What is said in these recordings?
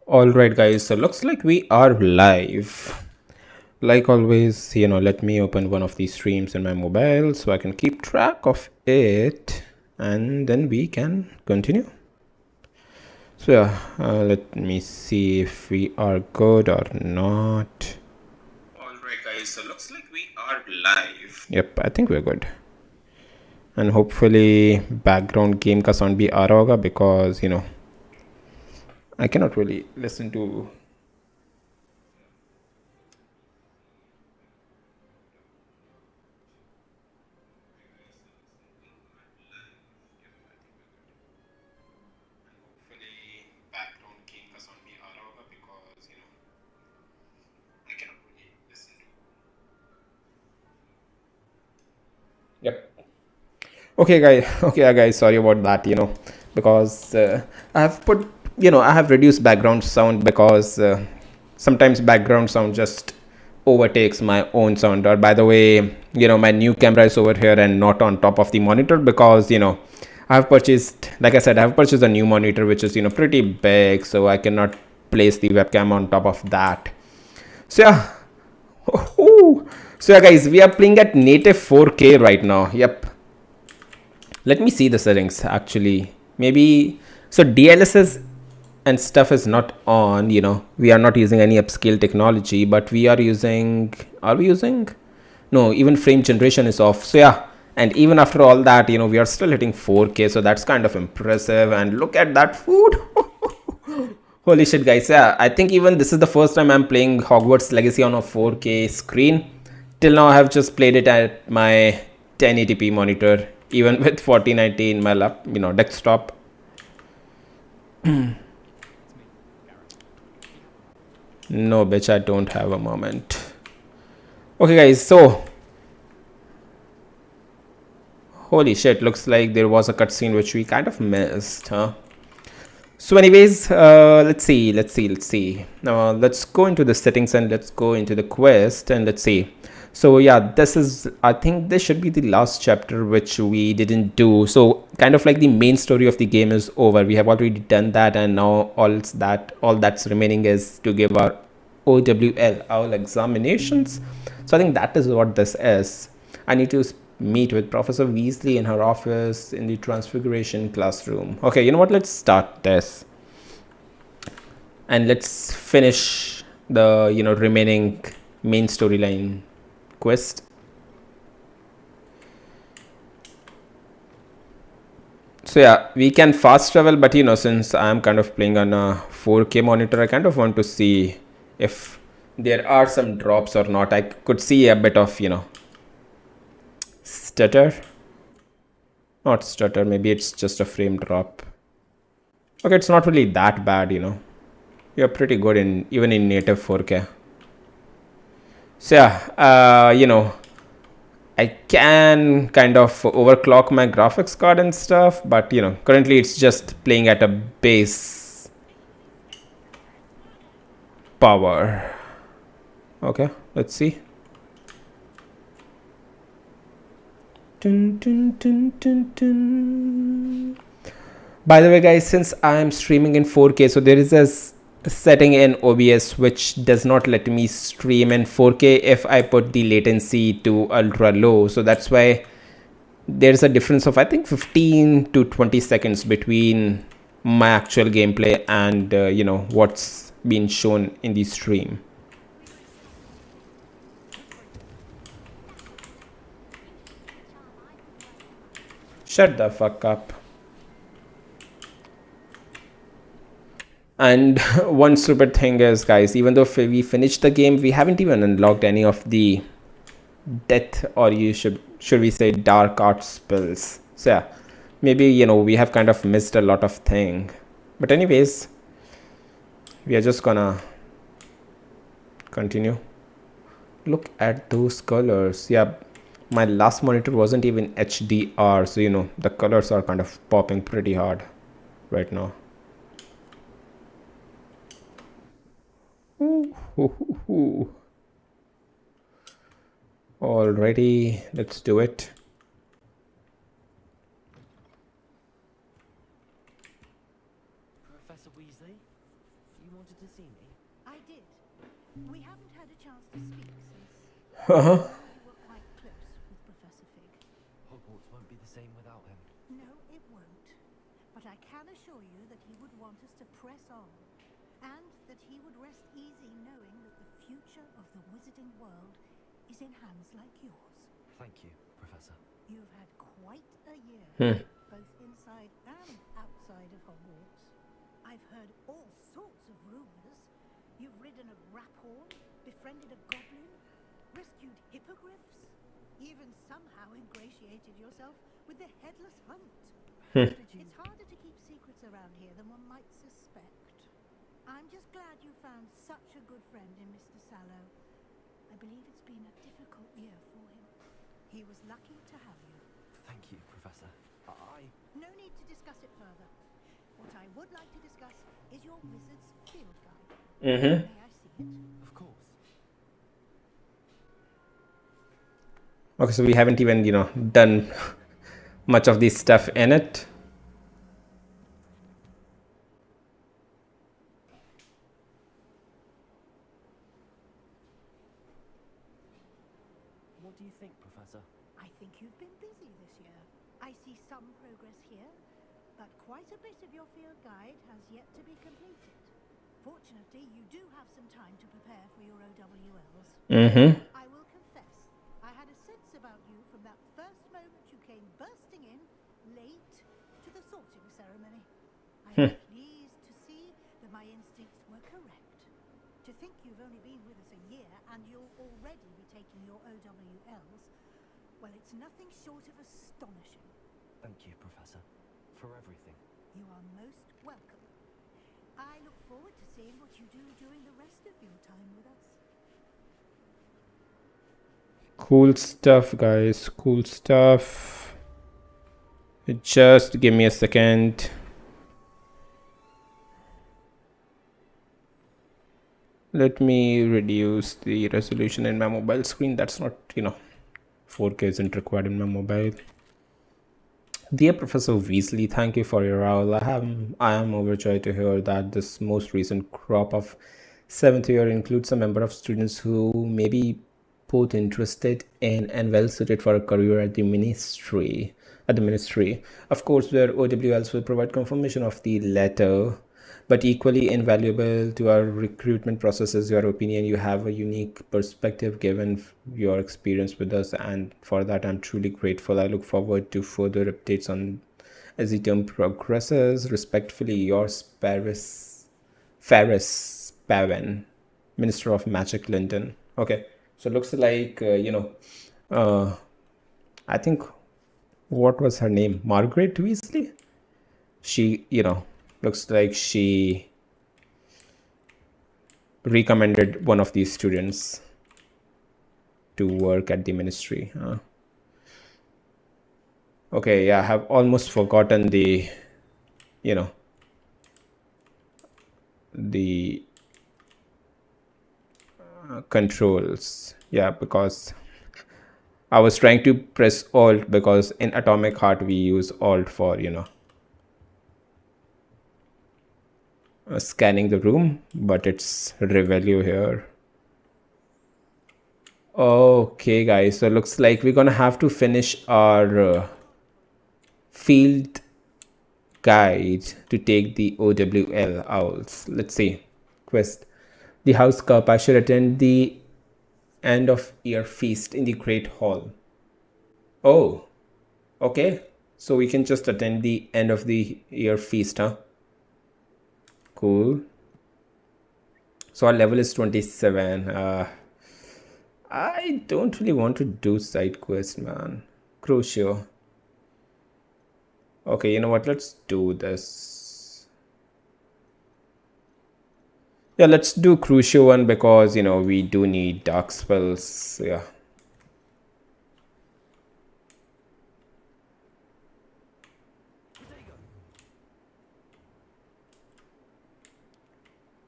All right, guys. So looks like we are live. Like always, let me open one of these streams in my mobile so I can keep track of it, and then we can continue. So yeah, let me see if we are good or not. All right, guys. So looks like we are live. Yep, I think we're good. And hopefully, background game ka sound bhi aa raha hoga because I cannot really listen to. Hopefully background game का sound भी आ रहा होगा because I cannot really listen to. Yep. Okay, guys. Okay, guys. Sorry about that. Because I have put, I have reduced background sound because sometimes background sound just overtakes my own sound. Or by the way, my new camera is over here and not on top of the monitor because I've purchased, like I said, I've purchased a new monitor which is pretty big, so I cannot place the webcam on top of that. So yeah. So yeah, guys, we are playing at native 4K right now. Yep. Let me see the settings actually. Maybe so DLSS and stuff is not on. We are not using any upscale technology, but we are using. Are we using? No, even frame generation is off. So yeah, and even after all that, we are still hitting 4K. So that's kind of impressive. And look at that food. Holy shit, guys. Yeah, I think even this is the first time I'm playing Hogwarts Legacy on a 4K screen. Till now, I have just played it at my 1080p monitor, even with 4090 in my desktop. No, bitch, I don't have a moment. Okay, guys, so. Holy shit, looks like there was a cutscene which we kind of missed, huh? So anyways, let's see. Now let's go into the settings and let's go into the quest and let's see. So yeah, I think this should be the last chapter which we didn't do. So kind of like the main story of the game is over. We have already done that, and now all that's remaining is to give our OWL, our examinations. So I think that is what this is. I need to meet with Professor Weasley in her office in the Transfiguration classroom. Okay, you know what? Let's start this. And let's finish the, remaining main storyline quest. So yeah, we can fast travel, but since I'm kind of playing on a 4K monitor, I kind of want to see if there are some drops or not. I could see a bit of, stutter. Not stutter, maybe it's just a frame drop. Okay, it's not really that bad, You're pretty good even in native 4K. So yeah, I can kind of overclock my graphics card and stuff, but currently it's just playing at a base power. Okay, let's see. Dun, dun, dun, dun, dun. By the way, guys, since I am streaming in 4K, so there is a setting in OBS which does not let me stream in 4K if I put the latency to ultra low. So that's why there's a difference of I think 15 to 20 seconds between my actual gameplay and what's been shown in the stream. Shut the fuck up. And one stupid thing is, guys, even though we finished the game, we haven't even unlocked any of the death, or should we say dark art spells. So yeah, maybe we have kind of missed a lot of thing, but anyways, we are just gonna continue. Look at those colors. Yeah, my last monitor wasn't even HDR, so the colors are kind of popping pretty hard right now. Alrighty, let's do it. Professor Weasley? You wanted to see me? I did. We haven't had a chance to speak since Uh-huh. I know you were quite close with Professor Fig. Hogwarts won't be the same without him. No, it won't. But I can assure you that he would want us to press on, and that he would rest easy knowing that the future of the wizarding world is in hands like yours. Thank you, Professor. You've had quite a year, Hmm. both inside and outside of Hogwarts. I've heard all sorts of rumors. You've ridden a grapphorn, befriended a goblin, rescued hippogriffs, even somehow ingratiated yourself with the headless hunt. How did you... It's harder to keep secrets around here than one might suspect. I'm just glad you found such a good friend in Mr. Sallow. I believe it's been a difficult year for him. He was lucky to have you. Thank you, Professor. No need to discuss it further. What I would like to discuss is your wizard's field guide. Mm-hmm. May I see it? Of course. Okay, so we haven't even, done much of this stuff in it. What do you think, Professor? I think you've been busy this year. I see some progress here, but quite a bit of your field guide has yet to be completed. Fortunately, you do have some time to prepare for your OWLs. Mm-hmm. I will confess, I had a sense about you from that first moment you came bursting in, late, to the sorting ceremony. I am pleased to see that my instincts were correct. To think you've only been with us a year and you'll already be taking your OWLs, well, it's nothing short of astonishing. Thank you, Professor, for everything. You are most welcome. I look forward to seeing what you do during the rest of your time with us. Cool stuff, guys. Cool stuff. Just give me a second. Let me reduce the resolution in my mobile screen. That's not, 4K isn't required in my mobile. Dear Professor Weasley, thank you for your role. I am overjoyed to hear that this most recent crop of seventh year includes a member of students who may be both interested in and well suited for a career at the ministry. Of course, their OWLs will provide confirmation of the letter, but equally invaluable to our recruitment process is your opinion. You have a unique perspective given your experience with us, and for that I'm truly grateful. I look forward to further updates on as the term progresses. Respectfully, yours, Ferris Pavan, Minister of Magic, London. Okay, so looks like I think, what was her name, Margaret Weasley. She, looks like she recommended one of these students to work at the ministry. Okay, yeah, I have almost forgotten the, the controls. Yeah, because I was trying to press Alt, because in Atomic Heart we use Alt for, scanning the room, but it's Revelio here. Okay, guys, so looks like we're gonna have to finish our field guide to take the OWL owls. Let's see. Quest. The house cup. I should attend the end of year feast in the Great Hall. Oh, okay. So we can just attend the end of the year feast, huh? Cool. So our level is 27. I don't really want to do side quest, man. Crucio. Okay, you know what? Let's do this. Yeah, let's do Crucio one, because, we do need dark spells. Yeah.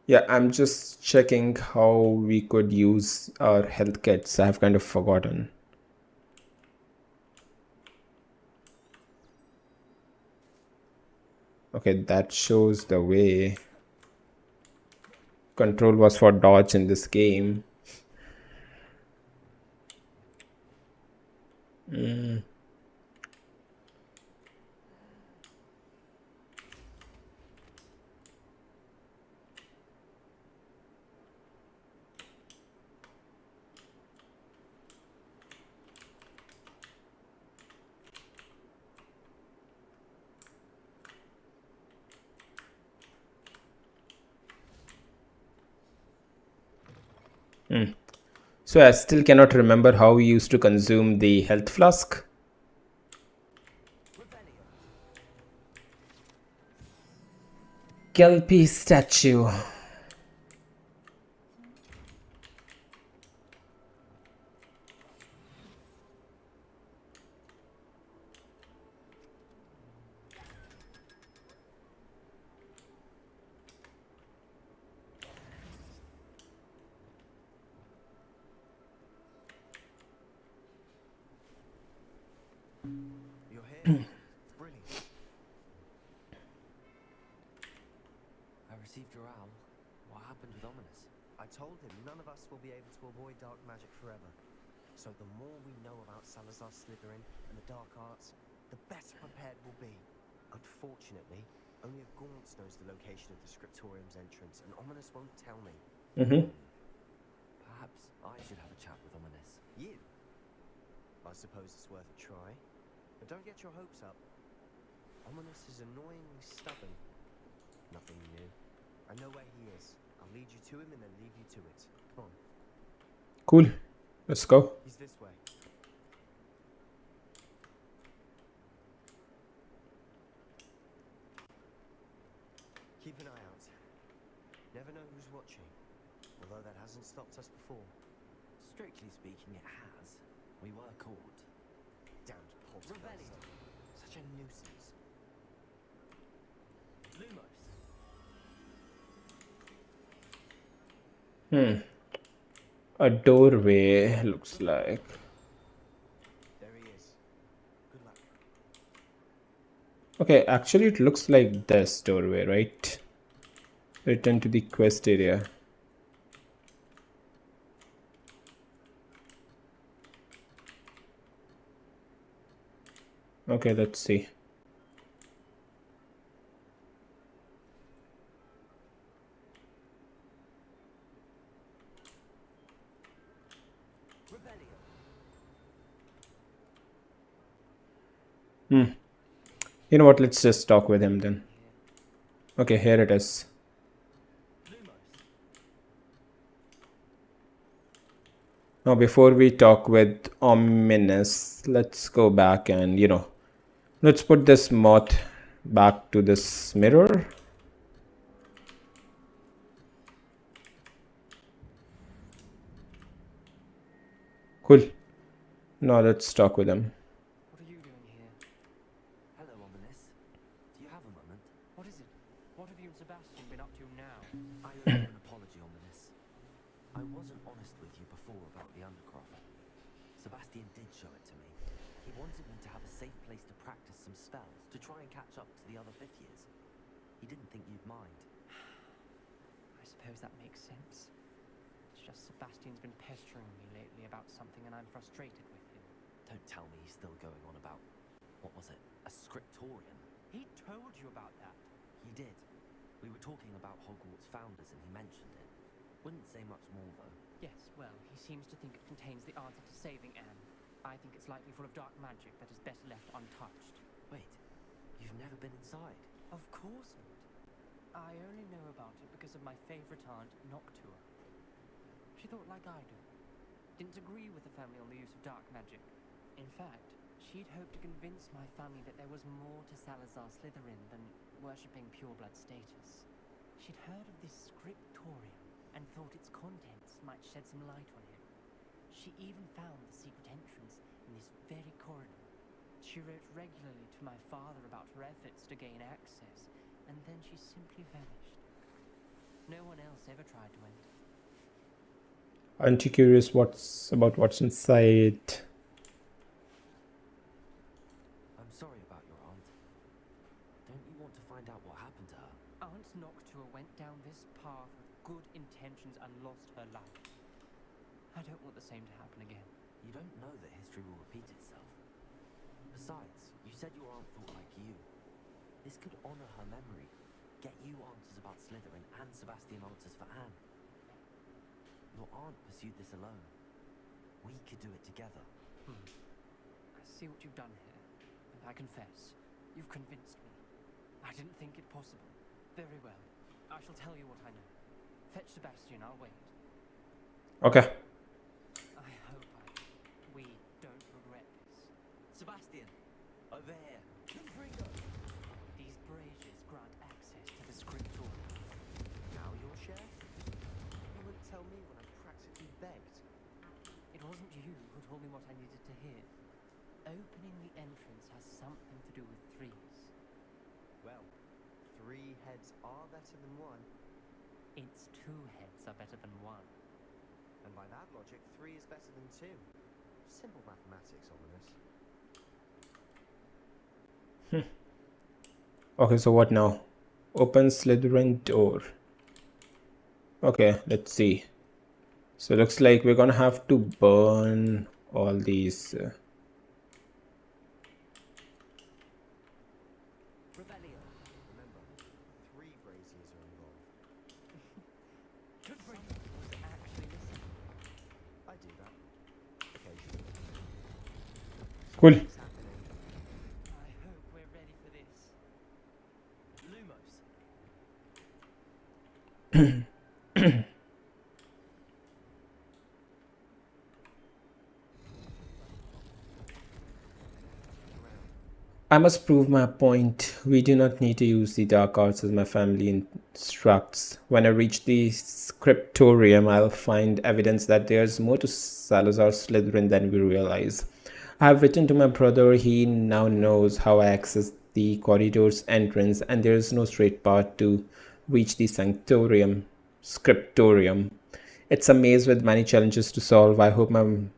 Yeah, I'm just checking how we could use our health kits. I've kind of forgotten. Okay, that shows the way. control was for dodge in this game. So I still cannot remember how we used to consume the health flask. Kelpie statue. You're here. Brilliant. I received your owl. What happened with Ominous? I told him none of us will be able to avoid dark magic forever. So the more we know about Salazar Slytherin and the dark arts, the better prepared we'll be. Unfortunately, only a Gaunt knows the location of the Scriptorium's entrance, and Ominous won't tell me. Perhaps I should have a chat with Ominous. You? I suppose it's worth a try. But don't get your hopes up. Ominous is annoyingly stubborn. Nothing new. I know where he is. I'll lead you to him and then leave you to it. Come on. Cool. Let's go. He's this way. Keep an eye out. Never know who's watching. Although that hasn't stopped us before. Strictly speaking, it has. We were caught. Damned poltergeist. Such a nuisance. Lumos. A doorway looks like. There he is. Good luck. Okay, actually it looks like this doorway, right? Return to the quest area. Okay, let's see. You know what, let's just talk with him then. Okay, here it is. Now before we talk with Ominous, let's go back and, let's put this moth back to this mirror. Cool. Now let's talk with him. What are you doing here? Hello, Ominous. Do you have a moment? What is it? What have you and Sebastian been up to now? I owe you an apology, Ominous. I wasn't honest with you before about the Undercroft. Sebastian did show it to me. He wanted me to have a safe place to practice some spells, to try and catch up to the other fifth years. He didn't think you'd mind. I suppose that makes sense. It's just Sebastian's been pestering me lately about something and I'm frustrated with him. Don't tell me he's still going on about, what was it, a scriptorium? He told you about that. He did. We were talking about Hogwarts founders and he mentioned it. Wouldn't say much more though. Yes, well, he seems to think it contains the answer to saving Anne. I think it's likely full of dark magic that is better left untouched. Wait, you've never been inside? Of course not. I only know about it because of my favourite aunt, Noctua. She thought like I do. Didn't agree with the family on the use of dark magic. In fact, she'd hoped to convince my family that there was more to Salazar Slytherin than worshipping pureblood status. She'd heard of this scriptorium and thought its contents might shed some light on him. She even found the secret entrance in this very corridor. She wrote regularly to my father about her efforts to gain access, and then she simply vanished. No one else ever tried to enter. Aren't you curious about what's inside? I'm sorry about your aunt. Don't you want to find out what happened to her? Aunt Noctua went down this path with good intentions and lost her life. I don't want the same to happen again. You don't know that history will repeat itself. Besides, you said your aunt thought like you. This could honor her memory, get you answers about Slytherin, and Sebastian answers for Anne. Your aunt pursued this alone. We could do it together. I see what you've done here, and I confess, you've convinced me. I didn't think it possible. Very well. I shall tell you what I know. Fetch Sebastian, I'll wait. Okay. I hope we don't regret this. Sebastian, over here. These braziers grant access to the scriptorium. Now you'll share? You wouldn't tell me when I practically begged. It wasn't you who told me what I needed to hear. Opening the entrance has something to do with threes. Well, 3 heads are better than 1. It's 2 heads are better than 1. And by that logic, 3 is better than 2. Simple mathematics, ominous. Okay, so what now? Open Slytherin door. Okay, let's see. So looks like we're gonna have to burn all these. Rebellion. Remember, 3 braziers are involved. Good for you. Actually listen. I do that. Occasionally. Cool. It's happening. I hope we're ready for this. Lumos. I must prove my point. We do not need to use the dark arts as my family instructs. When I reach the scriptorium, I'll find evidence that there's more to Salazar Slytherin than we realize. I have written to my brother. He now knows how I access the corridor's entrance, and there is no straight path to reach the scriptorium. It's a maze with many challenges to solve. I hope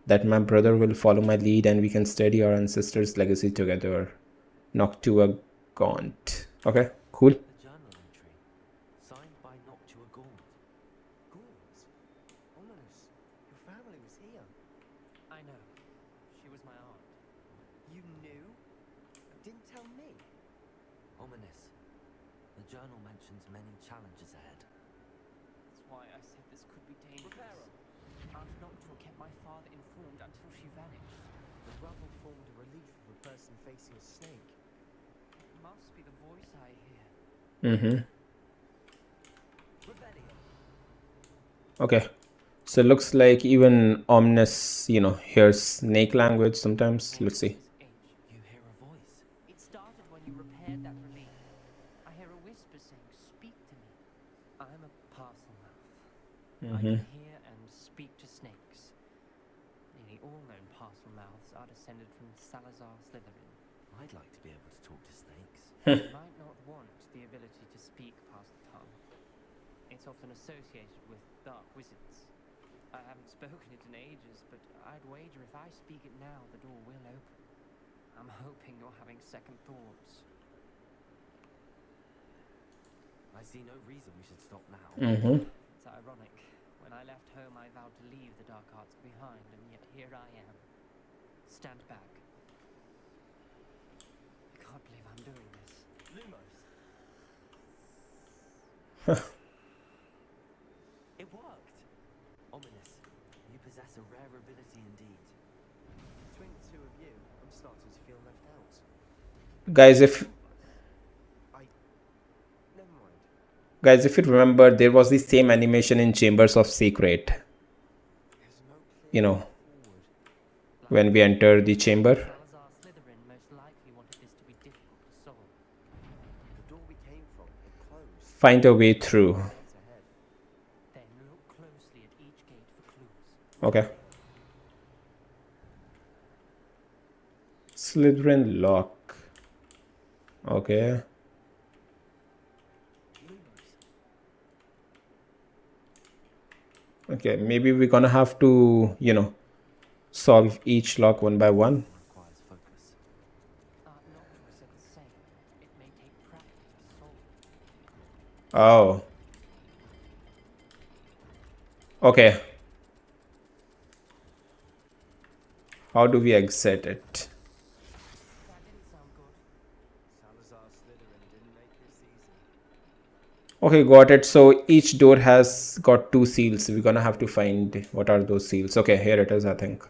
that my brother will follow my lead and we can study our ancestors' legacy together. Noctua Gaunt. Okay, cool. A journal entry. Signed by Noctua Gaunt. Gaunt. Ominous. Your family was here. I know. She was my aunt. You knew? Didn't tell me. Ominous. The journal mentions many challenges ahead. That's why I said this could be dangerous. Aunt Noctua kept my father informed until she vanished. The rubble formed a relief of a person facing a snake. It must be the voice I hear. Rebellion. Okay. So it looks like even Omnis, hears snake language sometimes. Let's see. You hear a voice. It started when you repaired that relief. I hear a whisper saying, "Speak to me." I'm a parcel mouth. I can hear and speak to snakes. Nearly all known parcel mouths are descended from Salazar Slytherin. I'd like to be able to talk to snakes. You might not want the ability to speak past the tongue. It's often associated with dark wizards. I haven't spoken it in ages, but I'd wager if I speak it now, the door will open. I'm hoping you're having second thoughts. I see no reason we should stop now. It's ironic. When I left home, I vowed to leave the dark arts behind, and yet here I am. Stand back. I can't believe I'm doing this. Lumos. It worked. Ominous. You possess a rare ability indeed. Between the 2 of you, I'm starting to feel left out. Guys, if Never mind. you remember, there was the same animation in Chambers of Secret. There's no clear You know, forward. when we enter the chamber. Salazar Slytherin most likely wanted this to be difficult to solve. The door we came from, it closed. Find a way through. Gates ahead. Then look closely at each gate for clues. Okay. Slytherin lock. Okay. Okay, maybe we're gonna have to, solve each lock one by one. Requires focus. Aunt Noctua said the same. It may take practice to solve. Oh. Okay. How do we exit it? That didn't sound good. Salazar Slytherin didn't make this easy. Okay, got it. So each door has got 2 seals. We're gonna have to find what are those seals. Okay, here it is, I think.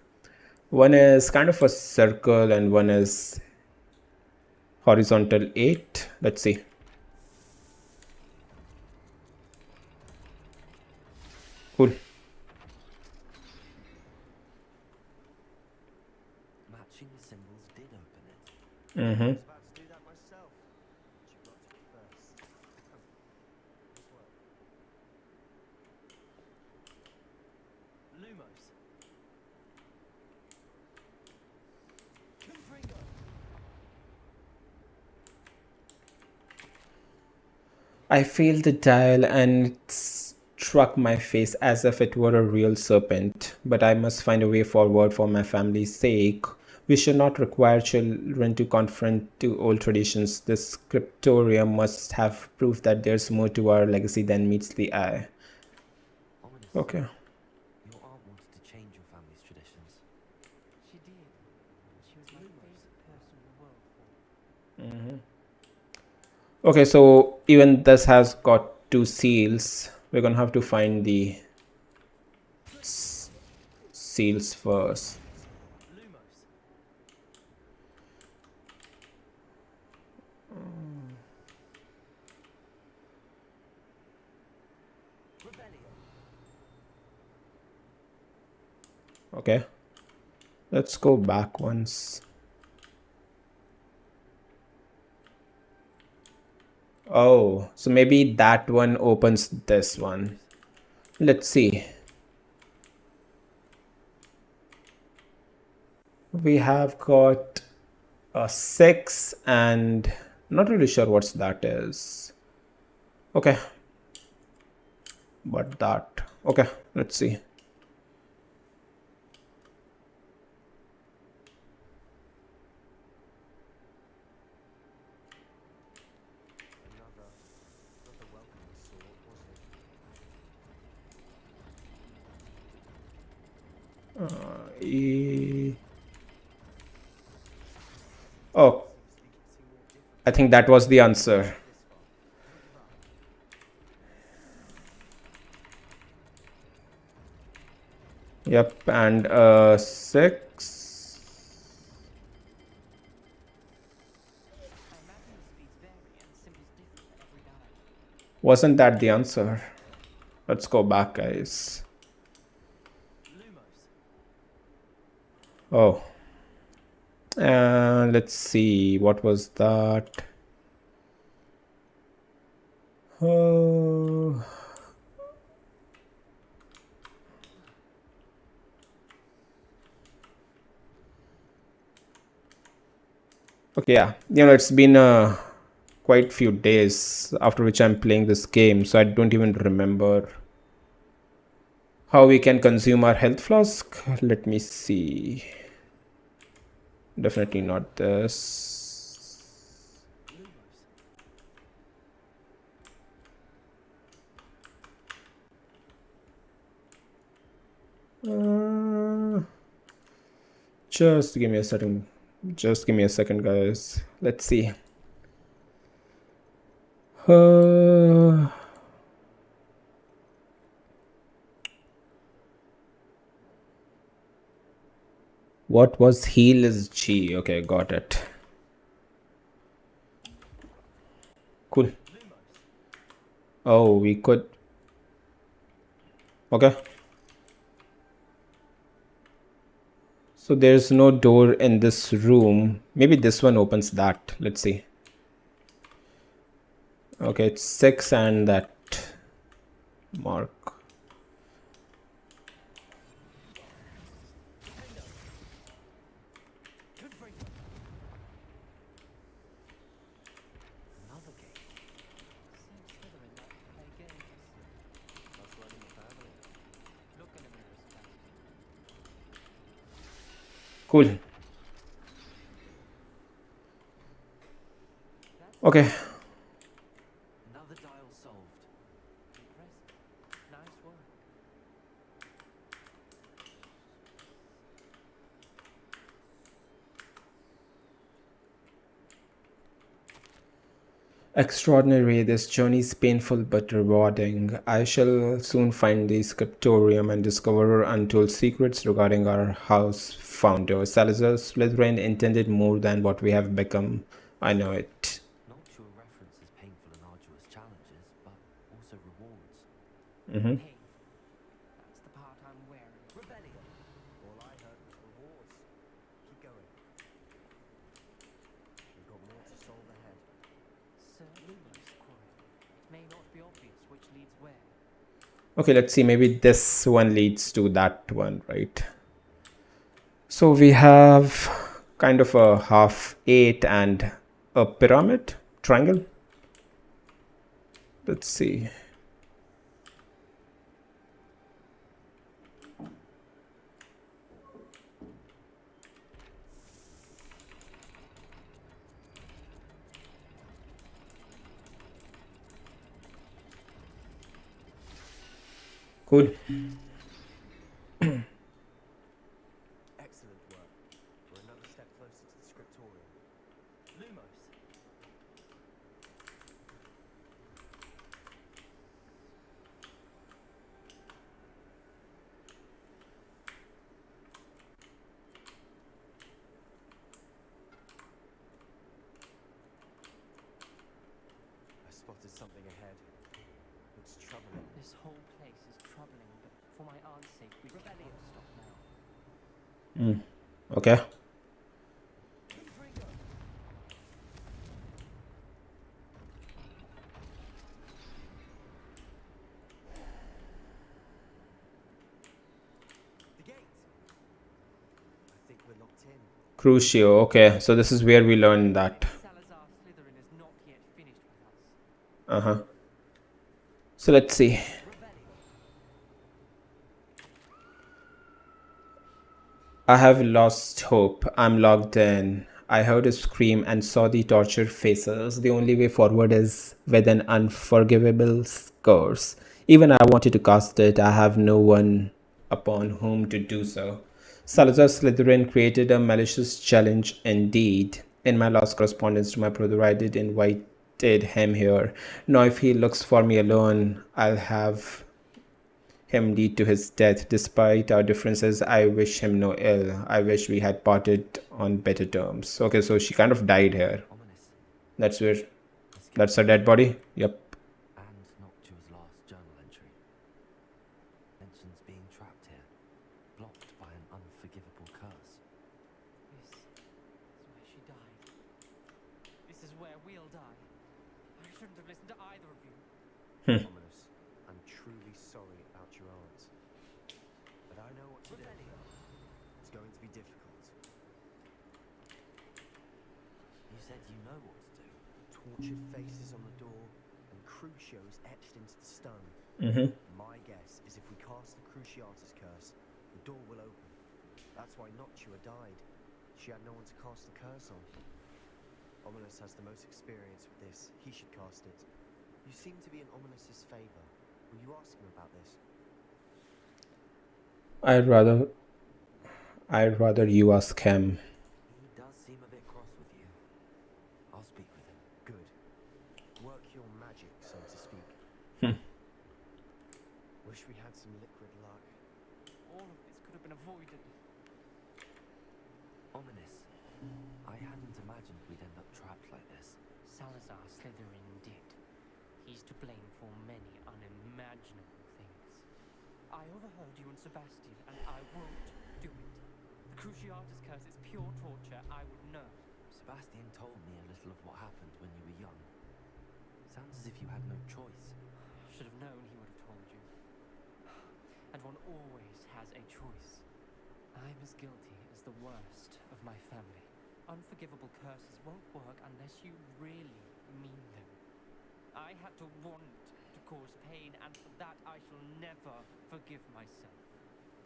One is kind of a circle and one is horizontal 8. Let's see. Cool. Matching the symbols did open it. Mm-hmm. I was about to do that myself. But you got to me first. Nice work. Lumos. Confringo. I feel the dial and it struck my face as if it were a real serpent. But I must find a way forward for my family's sake. We should not require children to confront to old traditions. The scriptorium must have proof that there's more to our legacy than meets the eye. Ominous. Okay. Your aunt wanted to change your family's traditions. She did. She was my favorite person in the world for. Okay, so even this has got 2 seals. We're gonna have to find the seals first. Lumos. Rebellion. Okay. Let's go back once. Oh, so maybe that one opens this one. Let's see. We have got a 6 and not really sure what that is. Okay. But that. Okay, let's see. Another welcoming sort, wasn't it? Oh, Seems to be getting more difficult I think that was the answer. this far. Don't give up. Yep, and 6. I imagine the speeds vary and the symbols differ for every die. Wasn't that the answer? Let's go back, guys. Lumos. Oh. Let's see. What was that? Oh. Okay, yeah. It's been quite few days after which I'm playing this game, so I don't even remember how we can consume our health flask. Let me see. Definitely not this. Lumos. Just give me a second. Just give me a second, guys. Let's see. What was heal is G. Okay, got it. Cool. Lumos. Oh, we could. Okay. So there's no door in this room. Maybe this one opens that. Let's see. Okay, it's 6 and that mark. Confringo. Another game. Seems Slytherin like to play games. Must run in the family. Look in the mirror, Sebastian. Cool. That's Okay. Another dial solved. impressive. Nice work. Extraordinary, this journey is painful but rewarding. I shall soon find the scriptorium and discover untold secrets regarding our house founder. Salazar Slytherin intended more than what we have become. I know it. Noctua references painful and arduous challenges, but also rewards. Hmm. Hey, that's the part I'm wearing. Rebellion. All I heard was rewards. Keep going. We've got more to solve ahead. Sir Lumos quarry. It may not be obvious which leads where. Okay, let's see. Maybe this one leads to that one, right? So we have kind of a half eight and a pyramid triangle. Let's see. Cool. Excellent work. We're another step closer to the scriptorium. Lumos. I spotted something ahead. Looks troubling. This whole place is troubling, but for my aunt's sake, we Rebellion stop now. Okay. The gates. I think we're locked in. Crucio. Okay, so this is where we learn that. Salazar Slytherin is not yet finished with us. Uh-huh. So let's see. I have lost hope. I'm logged in. I heard a scream and saw the tortured faces. The only way forward is with an unforgivable curse. Even I wanted to cast it. I have no one upon whom to do so. Salazar Slytherin created a malicious challenge indeed. In my last correspondence to my brother, I did invited him here. Now, if he looks for me alone, I'll have him lead to his death. Despite our differences, I wish him no ill. I wish we had parted on better terms. Okay, so she kind of died here. Ominous. That's where. That's her dead body. Yep. And Noctua's last journal entry. Mentions being trapped here, blocked by an unforgivable curse. This is where she died. This is where we'll die. I shouldn't have listened to either of you. Ominous. I'm truly sorry about your aunt. But I know what to do. It's going to be difficult. You said you know what to do. Tortured faces on the door and crucios etched into the stone. Mm-hmm. My guess is if we cast the Cruciatus curse, the door will open. That's why Noctua died. She had no one to cast the curse on. Ominous has the most experience with this. He should cast it. You seem to be in Ominous's favor. Will you ask him about this? I'd rather you ask him. He does seem a bit cross with you. I'll speak with him. Good. Work your magic, so to speak. Wish we had some liquid luck. All of this could have been avoided. Ominous. I hadn't imagined we'd end up trapped like this. Salazar Slytherin did. He's to blame for many unimaginable things. I overheard you and Sebastian, and I won't do it. The Cruciatus curse is pure torture. I would know. Sebastian told me a little of what happened when you were young. Sounds as if you had no choice. Should have known he would have told you. And one always has a choice. I'm as guilty as the worst of my family. Unforgivable curses won't work unless you really mean them. I had to want to cause pain, and for that I shall never forgive myself.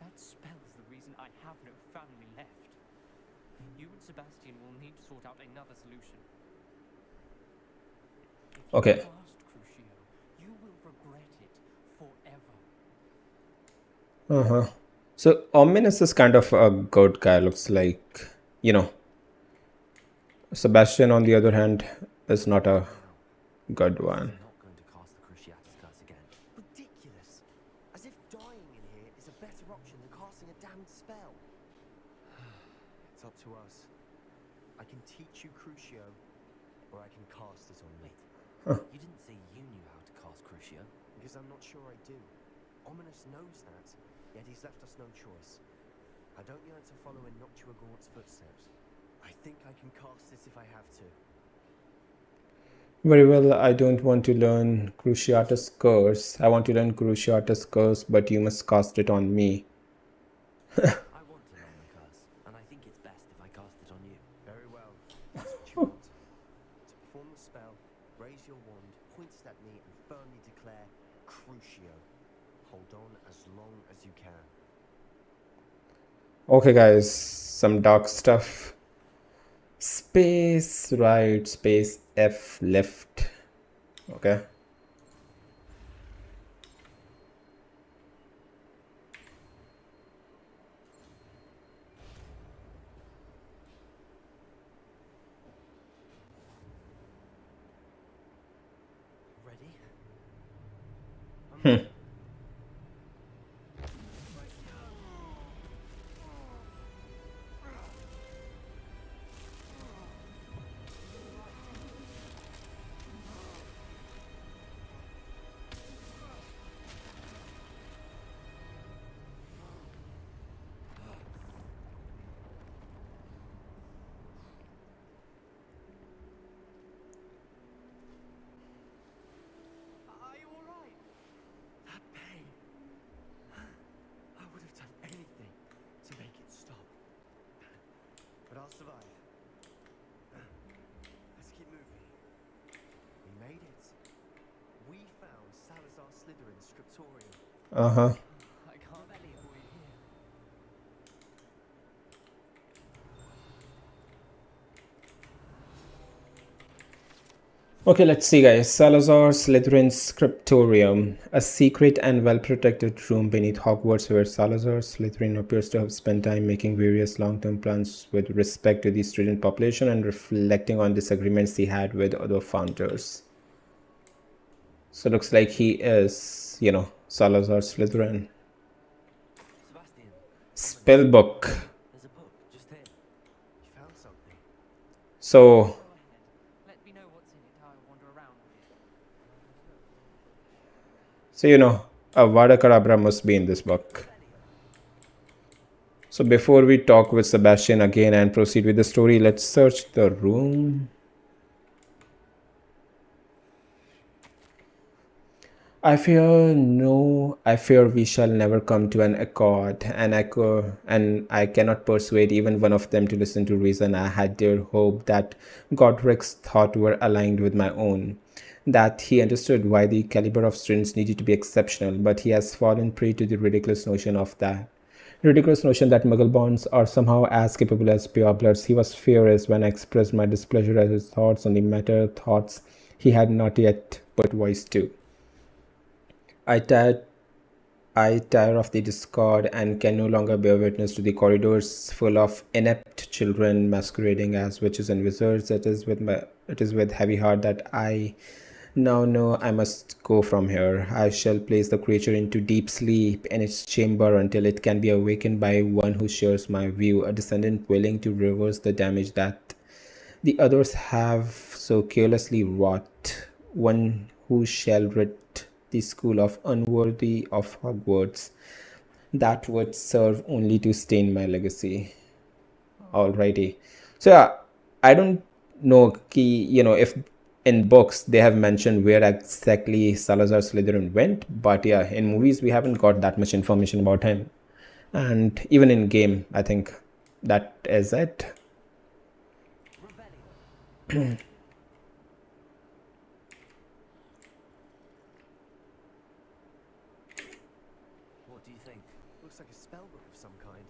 That spell's the reason I have no family left. You and Sebastian will need to sort out another solution. If you Okay. cast Crucio, you will regret it forever. Uh-huh. So Ominous is kind of a good guy, looks like, you know. Sebastian, on the other hand, is not a Good He's one. not going to cast the Cruciatus curse again. Ridiculous. As if dying in here is a better option than casting a damned spell. It's up to us. I can teach you Crucio, or I can cast it on you. Wait, you didn't say you knew how to cast Crucio. Because I'm not sure I do. Ominous knows that, yet he's left us no choice. I don't yearn to follow in Noctuagaunt's footsteps. I think I can cast it if I have to. Very well, I don't want to learn Cruciatus Curse. I want to learn Cruciatus Curse, but you must cast it on me. I want to learn the curse, and I think it's best if I cast it on you. Very well. That's what you want. To perform the spell, raise your wand, point it at me, and firmly declare Crucio. Hold on as long as you can. Okay, guys, some dark stuff. Space right, space F left. Okay. Ready? Hmm. Are you alright? That pain. I would have done anything to make it stop. But I'll survive. Let's keep moving. We made it. We found Salazar Slytherin's scriptorium. Uh-huh. I can't believe we're here. Okay, let's see, guys. Salazar Slytherin's Scriptorium, a secret and well-protected room beneath Hogwarts where Salazar Slytherin appears to have spent time making various long-term plans with respect to the student population and reflecting on disagreements he had with other founders. So looks like he is, Salazar Slytherin. Sebastian, Spellbook. there's a book just here. You found something. So, Go ahead. Let me know what's in it. I'll wander around with it. a Vada Kedavra must be in this book. So before we talk with Sebastian again and proceed with the story, let's search the room. I fear we shall never come to an accord, and I cannot persuade even one of them to listen to reason. I had dear hope that Godric's thoughts were aligned with my own, that he understood why the caliber of students needed to be exceptional, but he has fallen prey to the ridiculous notion that Muggle-borns are somehow as capable as purebloods. He was furious when I expressed my displeasure at his thoughts on the matter, thoughts he had not yet put voice to. I tire of the discord and can no longer bear witness to the corridors full of inept children masquerading as witches and wizards. It is with heavy heart that I now know I must go from here. I shall place the creature into deep sleep in its chamber until it can be awakened by one who shares my view, a descendant willing to reverse the damage that the others have so carelessly wrought, one who shall rid the school of unworthy of Hogwarts. That would serve only to stain my legacy. Alrighty. So yeah, I don't know if in books they have mentioned where exactly Salazar Slytherin went, but yeah, in movies we haven't got that much information about him. And even in game, I think that is it. What do you think? Looks like a spellbook of some kind.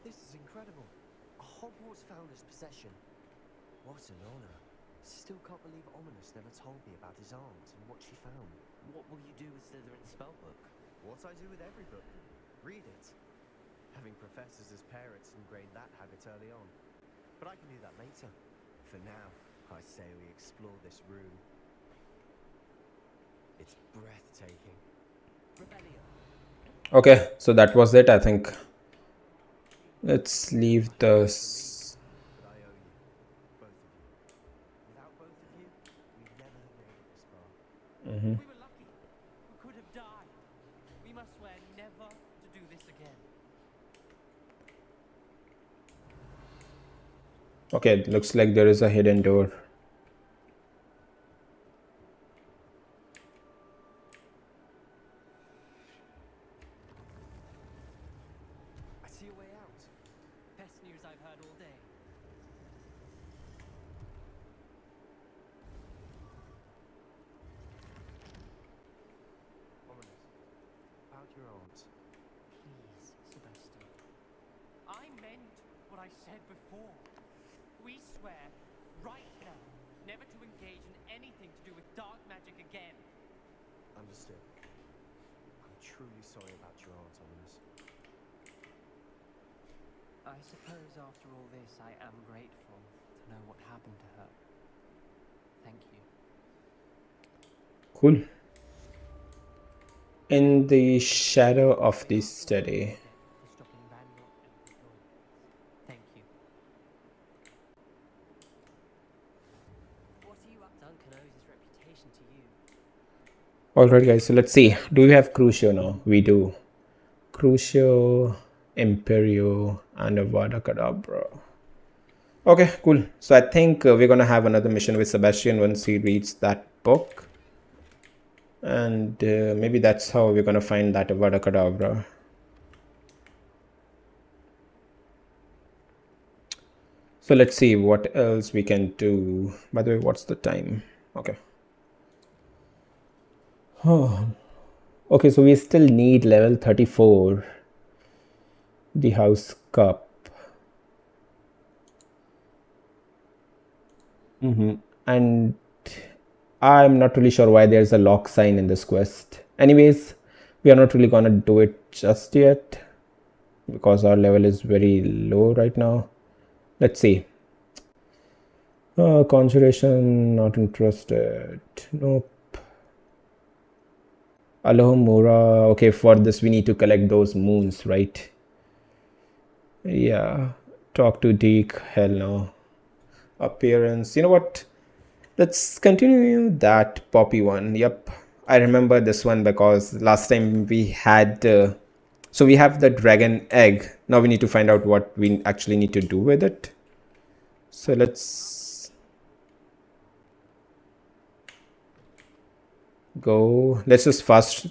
This is incredible. A Hogwarts founder's possession. What an honor. Still can't believe Ominous never told me about his aunt and what she found. What will you do with Slytherin's spellbook? What I do with every book. Read it. Having professors as parents ingrained that habit early on. But I can do that later. For now, I say we explore this room. It's breathtaking. Revelio. Okay, so that was it, I think. Let's leave the But I owe you, both of you. Without both of you, we'd never have made it this far. We were lucky. We could have died. We must swear never to do this again. Okay, it looks like there is a hidden door. I see a way out. Best news I've heard all day. Ominous. About your aunt. Please, Sebastian. I meant what I said before. We swear, right now, never to engage in anything to do with dark magic again. Understood. I'm truly sorry about your aunt, Ominous. I suppose after all this, I am grateful to know what happened to her. Thank you. Cool. In the shadow of the study. For stopping Randall and Victoria. Thank you. What are you up? Duncan owes his reputation to you. Alright guys, so let's see. Do we have Crucio now? We do. Crucio, Imperio, and Avada Kedavra. Okay, cool. So I think we're gonna have another mission with Sebastian once he reads that book. And maybe that's how we're gonna find that Avada Kedavra. So let's see what else we can do. By the way, what's the time? Okay. Oh. Okay, so we still need level 34. The house cup. And I'm not really sure why there's a lock sign in this quest. Anyways, we are not really gonna do it just yet because our level is very low right now. Let's see. Conjuration, not interested. Nope. Alohomora. Okay, for this we need to collect those moons, right? Yeah. Talk to Deke. Hell no. Appearance. You know what? Let's continue that Poppy one. Yep. I remember this one because last time we had... so we have the dragon egg. Now we need to find out what we actually need to do with it. So let's... go. Let's just fast...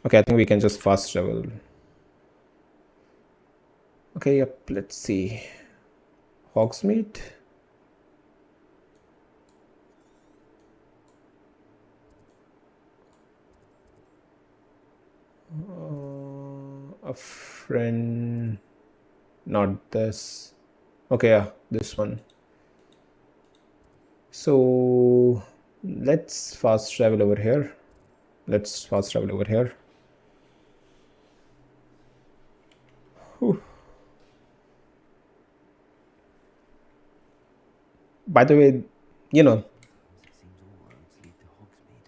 Okay, I think we can just fast travel. Okay, yep. Let's see. Hogsmeade. A friend, not this. Okay, yeah, this one. So let's fast travel over here. Let's fast travel over here. Whew. By the way, you know, It seems all roads lead to Hogsmeade.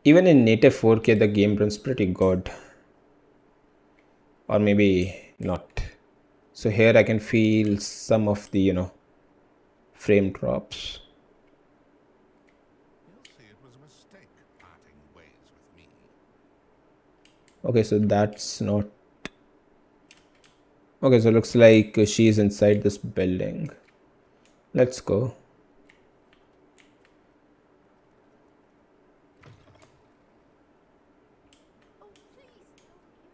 even in native 4K, the game runs pretty good. Or maybe not. So here I can feel some of the, you know, frame drops. You'll see it was a mistake parting ways with me. Okay, so that's not... Okay, so it looks like she's inside this building. Let's go. Oh, please, you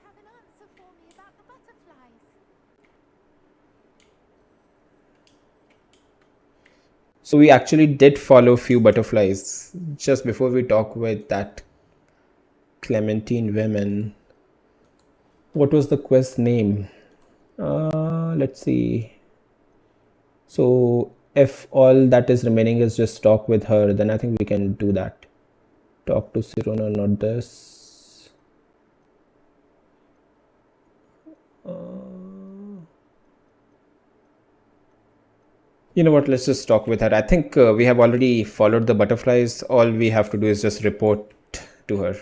have an answer for me about the butterflies. So we actually did follow a few butterflies just before we talk with that Clementine women. What was the quest name? Let's see. So if all that is remaining is just talk with her, then I think we can do that. Talk to Sirona, not this. You know what? Let's just talk with her. I think we have already followed the butterflies. All we have to do is just report to her.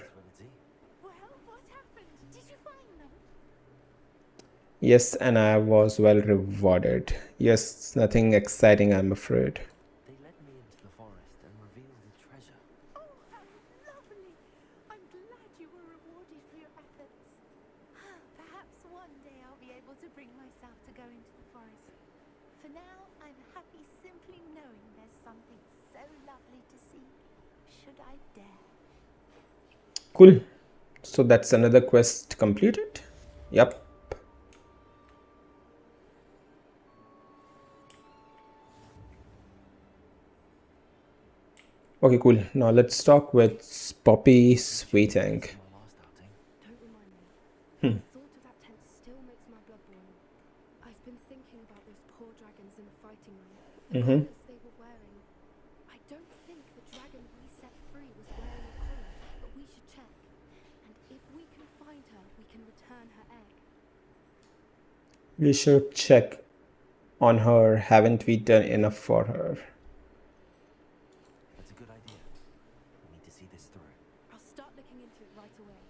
Well, what happened? Did you find them? Yes, and I was well rewarded. Yes, nothing exciting, I'm afraid. They led me into the forest and revealed the treasure. Oh, how lovely! I'm glad you were rewarded for your efforts. Perhaps one day I'll be able to bring myself to go into the forest. For now, I'm happy simply knowing there's something so lovely to see. Should I dare? Cool. So that's another quest completed. Yep. Okay, cool. Now let's talk with Poppy Sweeting. My last outing. Don't remind me. Hmm. The thought of that tent still makes my blood boil. I've been thinking about those poor dragons in the fighting line. The collars they were wearing. I don't think the dragon we set free was wearing a collar, but we should check. And if we can find her, we can return her egg. We should check on her. Haven't we done enough for her? That's a good idea. We need to see this through. I'll start looking into it right away.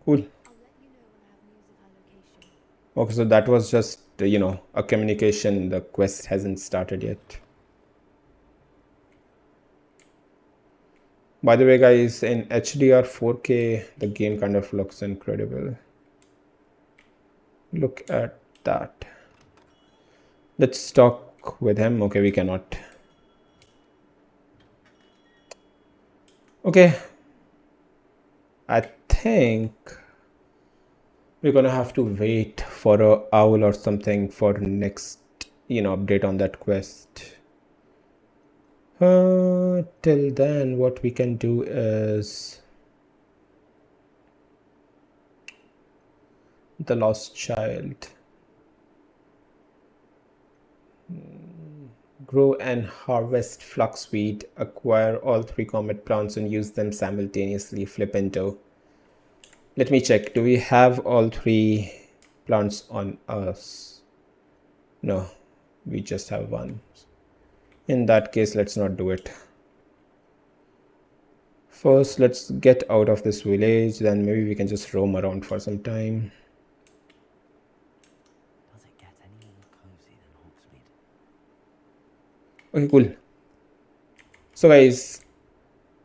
Cool. I'll let you know when I have news of her location. Okay, so that was just, a communication. The quest hasn't started yet. By the way, guys, in HDR 4K, the game kind of looks incredible. Look at that. Let's talk with him. Okay, we cannot. Okay. I think we're gonna have to wait for a owl or something for next, update on that quest. Till then, what we can do is the lost child. Grow and harvest fluxweed. Acquire all 3 comet plants and use them simultaneously. Flip into. Let me check. Do we have all 3 plants on us? No, we just have 1. In that case, let's not do it. First, let's get out of this village. Then maybe we can just roam around for some time. Does it get any more cozy than Hogsmeade? Okay, cool. So guys,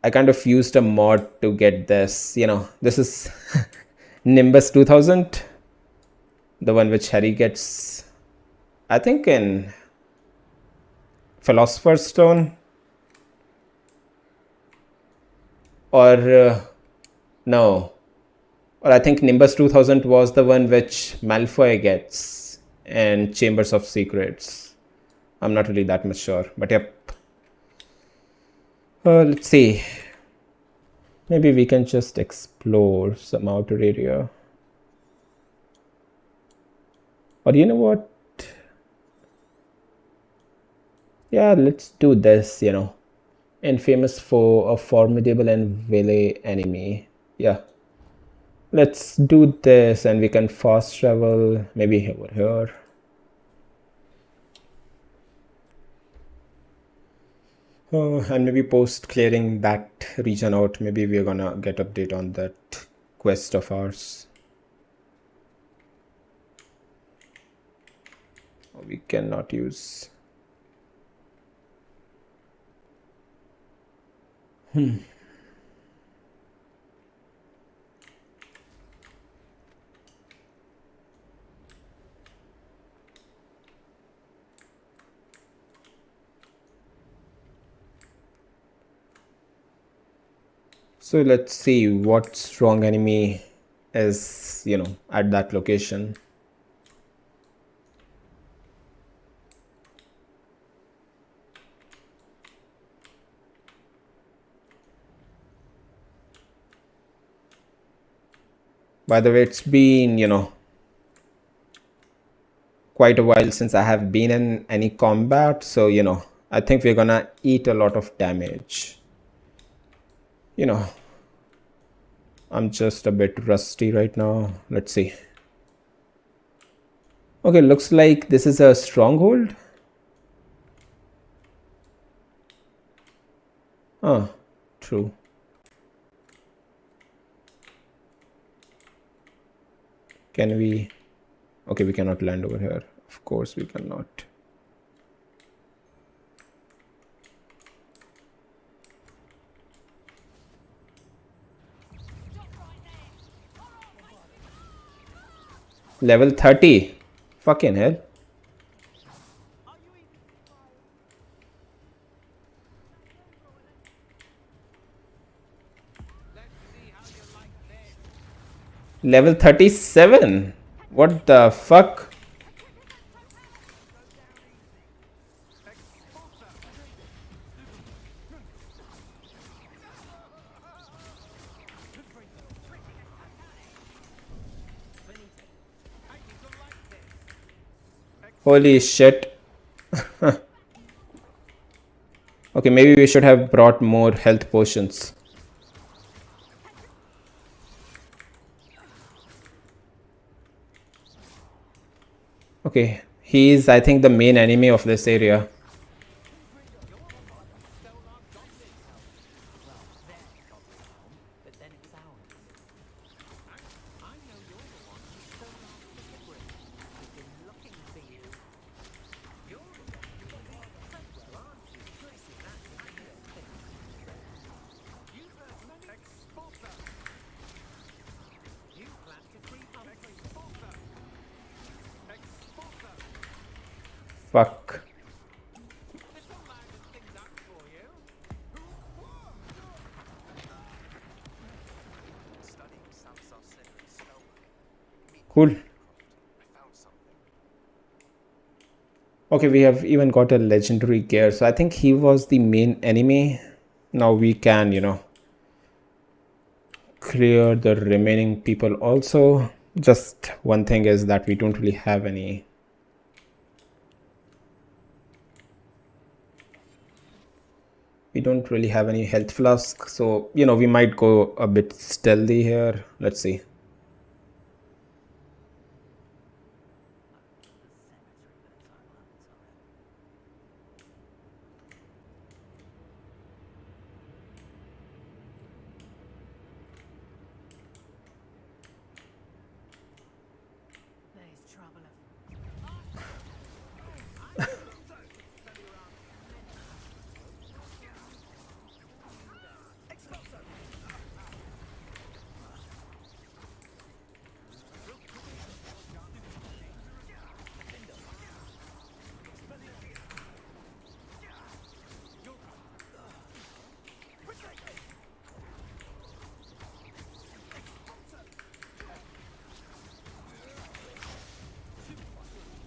I kind of used a mod to get this. This is Nimbus 2000, the one which Harry gets, I think, in Philosopher's Stone, or no, or I think Nimbus 2000 was the one which Malfoy gets in Chambers of Secrets. I'm not really that much sure, but yep. Let's see. Maybe we can just explore some outer area. Or you know what? Yeah, let's do this, Infamous foe, a formidable and wily enemy. Yeah. Let's do this and we can fast travel maybe over here. And maybe post clearing that region out, maybe we're gonna get update on that quest of ours. We cannot use. So let's see what strong enemy is, at that location. By the way, it's been, quite a while since I have been in any combat. So, I think we're gonna eat a lot of damage. I'm just a bit rusty right now. Let's see. Okay, looks like this is a stronghold. Ah, true. Can we? Okay, we cannot land over here. Of course, we cannot. Level 30. Fucking hell. Level 37. What the fuck? Holy shit. Okay, maybe we should have brought more health potions. Okay, he is, I think, the main enemy of this area. Fuck. Cool. Okay, we have even got a legendary gear. So I think he was the main enemy. Now we can, clear the remaining people also. Just one thing is that we don't really have any. We don't really have any health flask. So, we might go a bit stealthy here. Let's see. There's trouble.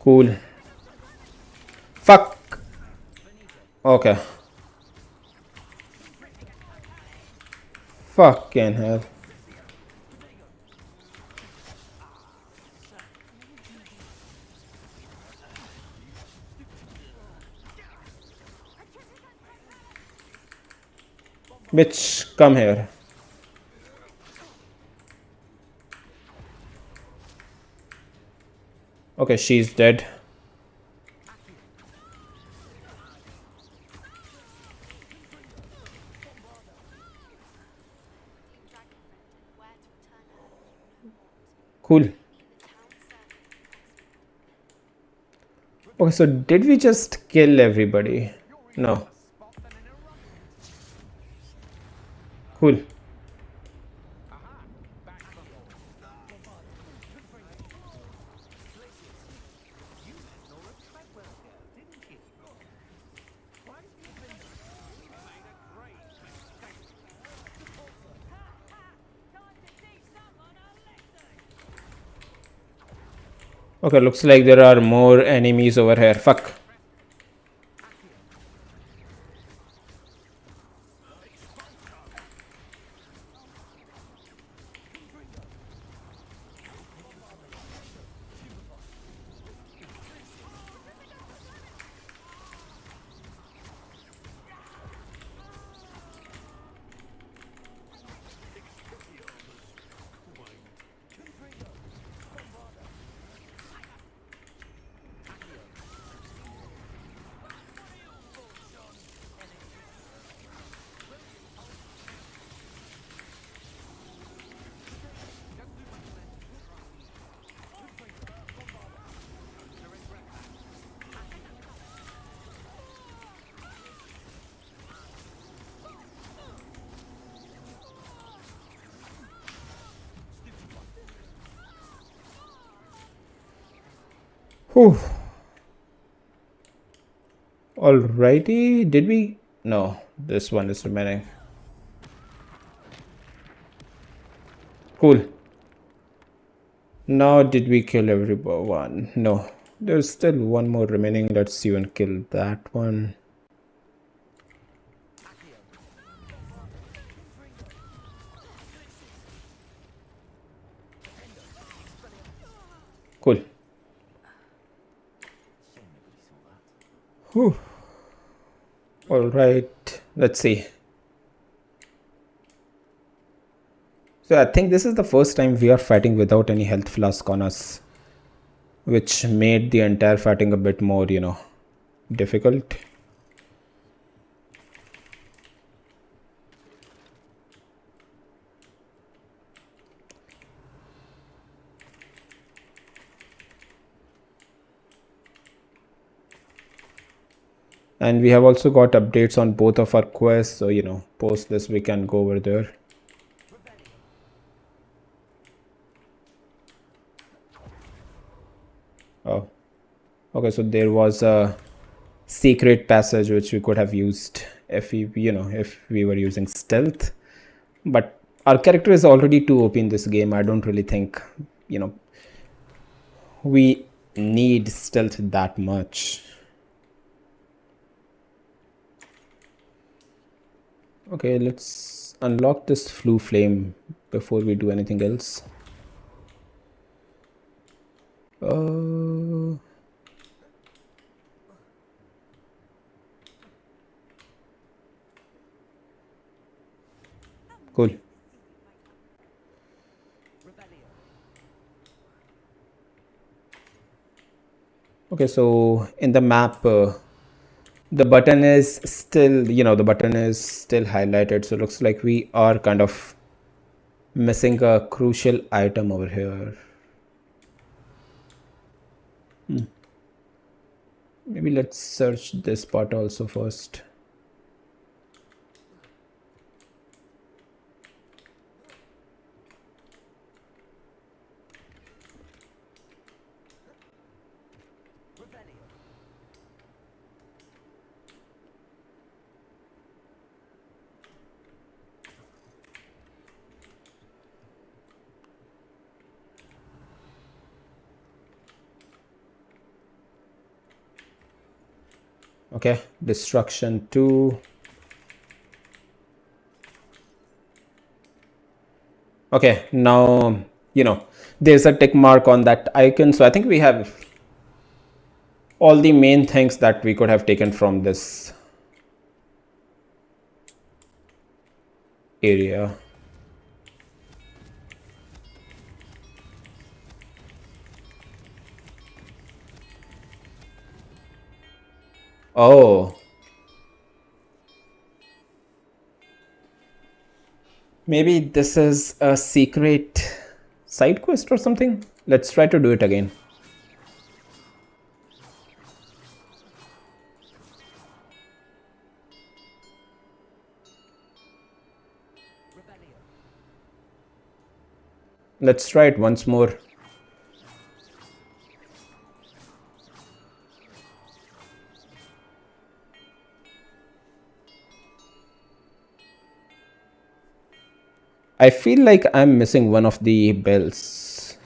Cool. Fuck. Okay. Fucking hell. Bitch, come here. Okay, she's dead. Cool. Okay, so did we just kill everybody? No. Cool. Okay, looks like there are more enemies over here. Fuck. Whew. Alrighty, did we? No, this one is remaining. Cool. Now, did we kill everyone? No, there's still one more remaining. Let's see and kill that one. Cool. Whew. All right, let's see. So I think this is the first time we are fighting without any health flask on us, which made the entire fighting a bit more, difficult. And we have also got updates on both of our quests, so post this we can go over there. Oh, okay, so there was a secret passage which we could have used if we were using stealth, but our character is already too OP in this game. I don't really think we need stealth that much. Okay, let's unlock this flue flame before we do anything else. Cool. Okay, so in the map, the button is still, the button is still highlighted. So it looks like we are kind of missing a crucial item over here. Maybe let's search this part also first. Okay, destruction 2. Okay, now there's a tick mark on that icon, so I think we have all the main things that we could have taken from this area. Oh, maybe this is a secret side quest or something. Let's try to do it again. Let's try it once more. I feel like I'm missing one of the bells.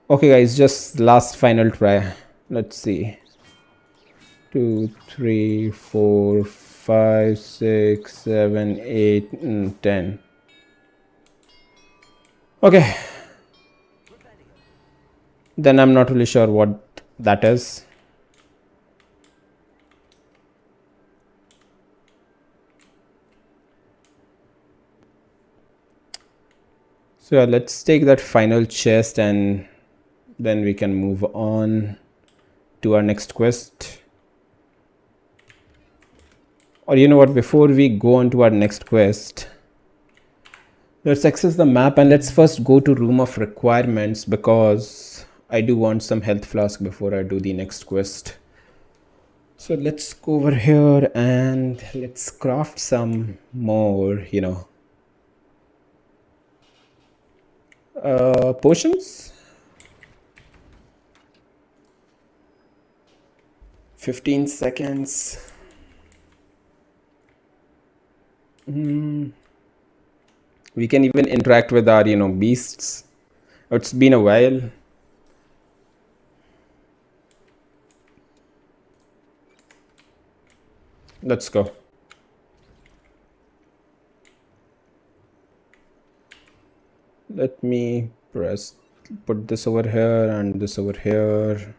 Okay guys, just last final try. Let's see. 2, 3, 4, 5, 6, 7, 8, 10. Okay. Then I'm not really sure what that is. So yeah, let's take that final chest and then we can move on to our next quest. Or you know what, before we go on to our next quest, let's access the map and let's first go to room of requirements, because I do want some health flask before I do the next quest. So let's go over here and let's craft some more, potions. 15 seconds. We can even interact with our, beasts. It's been a while. Let's go. Let me put this over here and this over here.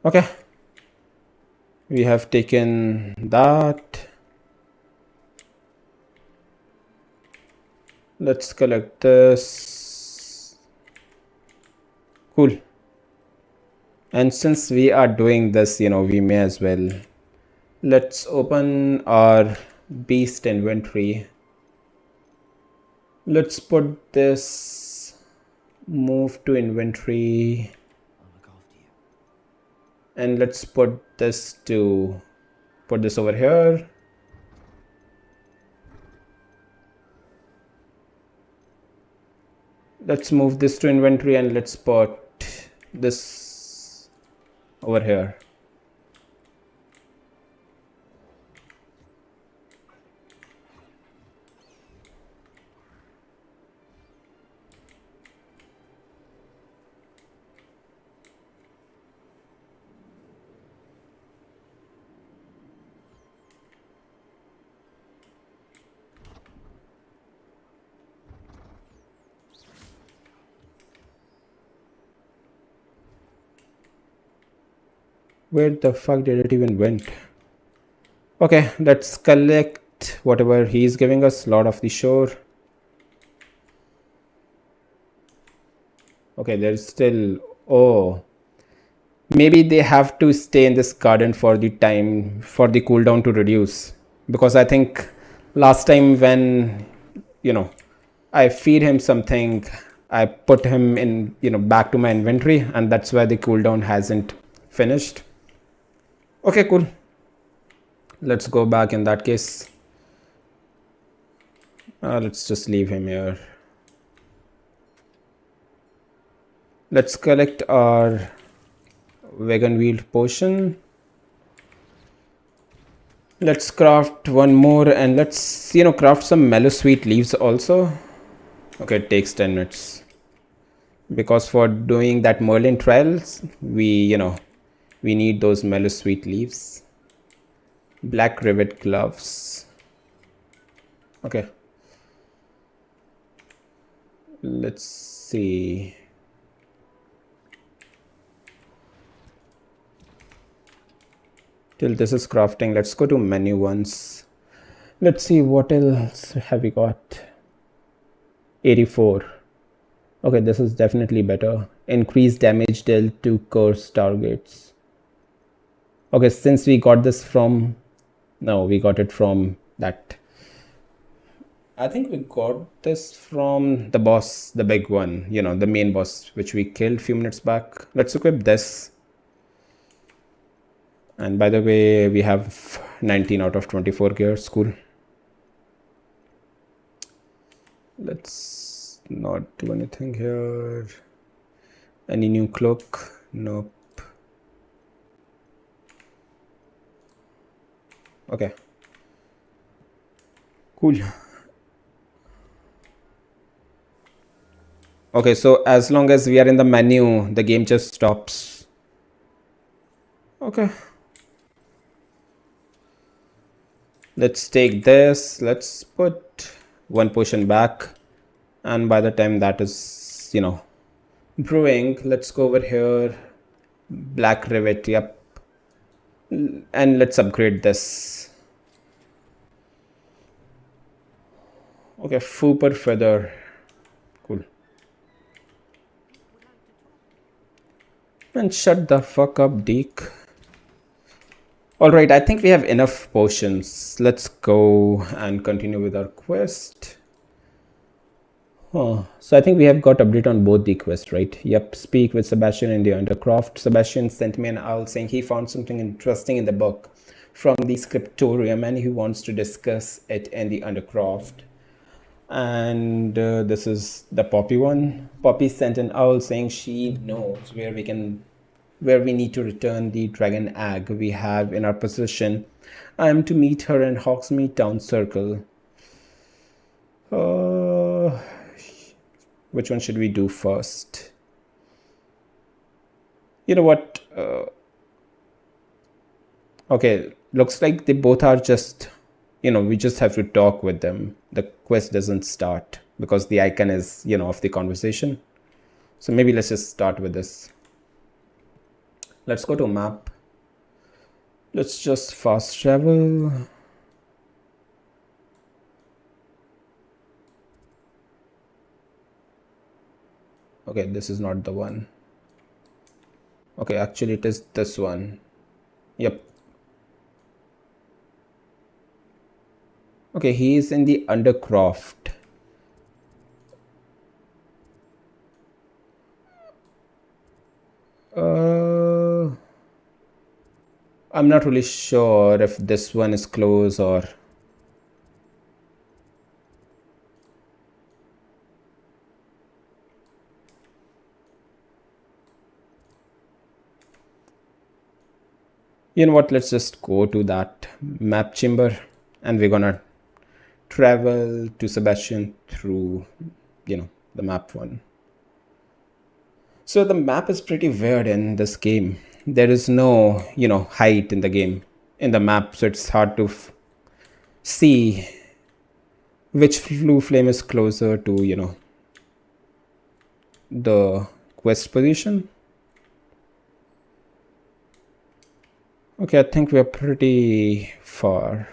Okay, we have taken that. Let's collect this. Cool. And since we are doing this, we may as well. Let's open our beast inventory. Let's put this, move to inventory. I'll look after you. And let's put this over here. Let's move this to inventory and let's put this over here. Where the fuck did it even went? Okay, let's collect whatever he's giving us. Lord of the Shore. Okay, there's still... Oh. Maybe they have to stay in this garden for the cooldown to reduce. Because I think last time when, I feed him something, I put him in, back to my inventory, and that's why the cooldown hasn't finished. Okay, cool. Let's go back in that case. Let's just leave him here. Let's collect our vegan wheel potion. Let's craft one more and let's, craft some mellow sweet leaves also. Okay, it takes 10 minutes. Because for doing that Merlin trials, we need those mellow sweet leaves. Black rivet gloves. Okay. Let's see. Till this is crafting, let's go to menu once. Let's see what else have we got. 84. Okay, this is definitely better. Increased damage dealt to cursed targets. Okay, since we got this from... No, we got it from that. I think we got this from the boss, the big one, the main boss, which we killed a few minutes back. Let's equip this. And by the way, we have 19 out of 24 gears. Cool. Let's not do anything here. Any new cloak? Nope. Okay. Cool. Okay, so as long as we are in the menu, the game just stops. Okay. Let's take this. Let's put one potion back. And by the time that is, brewing, let's go over here. Black rivet, yep. And let's upgrade this. Okay, Fooper Feather. Cool. And shut the fuck up, Deke. Alright, I think we have enough potions. Let's go and continue with our quest. Oh, so I think we have got update on both the quests, right? Yep, speak with Sebastian in the Undercroft. Sebastian sent me an owl saying he found something interesting in the book from the scriptorium and he wants to discuss it in the Undercroft. And this is the Poppy one. Poppy sent an owl saying she knows where we need to return the dragon egg we have in our possession. I am to meet her in Hogsmeade Town Circle. Which one should we do first? You know what? Okay, looks like they both are just, we just have to talk with them. The quest doesn't start because the icon is, of the conversation. So maybe let's just start with this. Let's go to map. Let's just fast travel. Okay, this is not the one. Okay, actually it is this one. Yep. Okay, he is in the Undercroft. I'm not really sure if this one is close or... You know what, let's just go to that map chamber and we're gonna travel to Sebastian through, the map one. So the map is pretty weird in this game. There is no, height in the game, in the map, so it's hard to see which blue flame is closer to, the quest position. Okay, I think we are pretty far.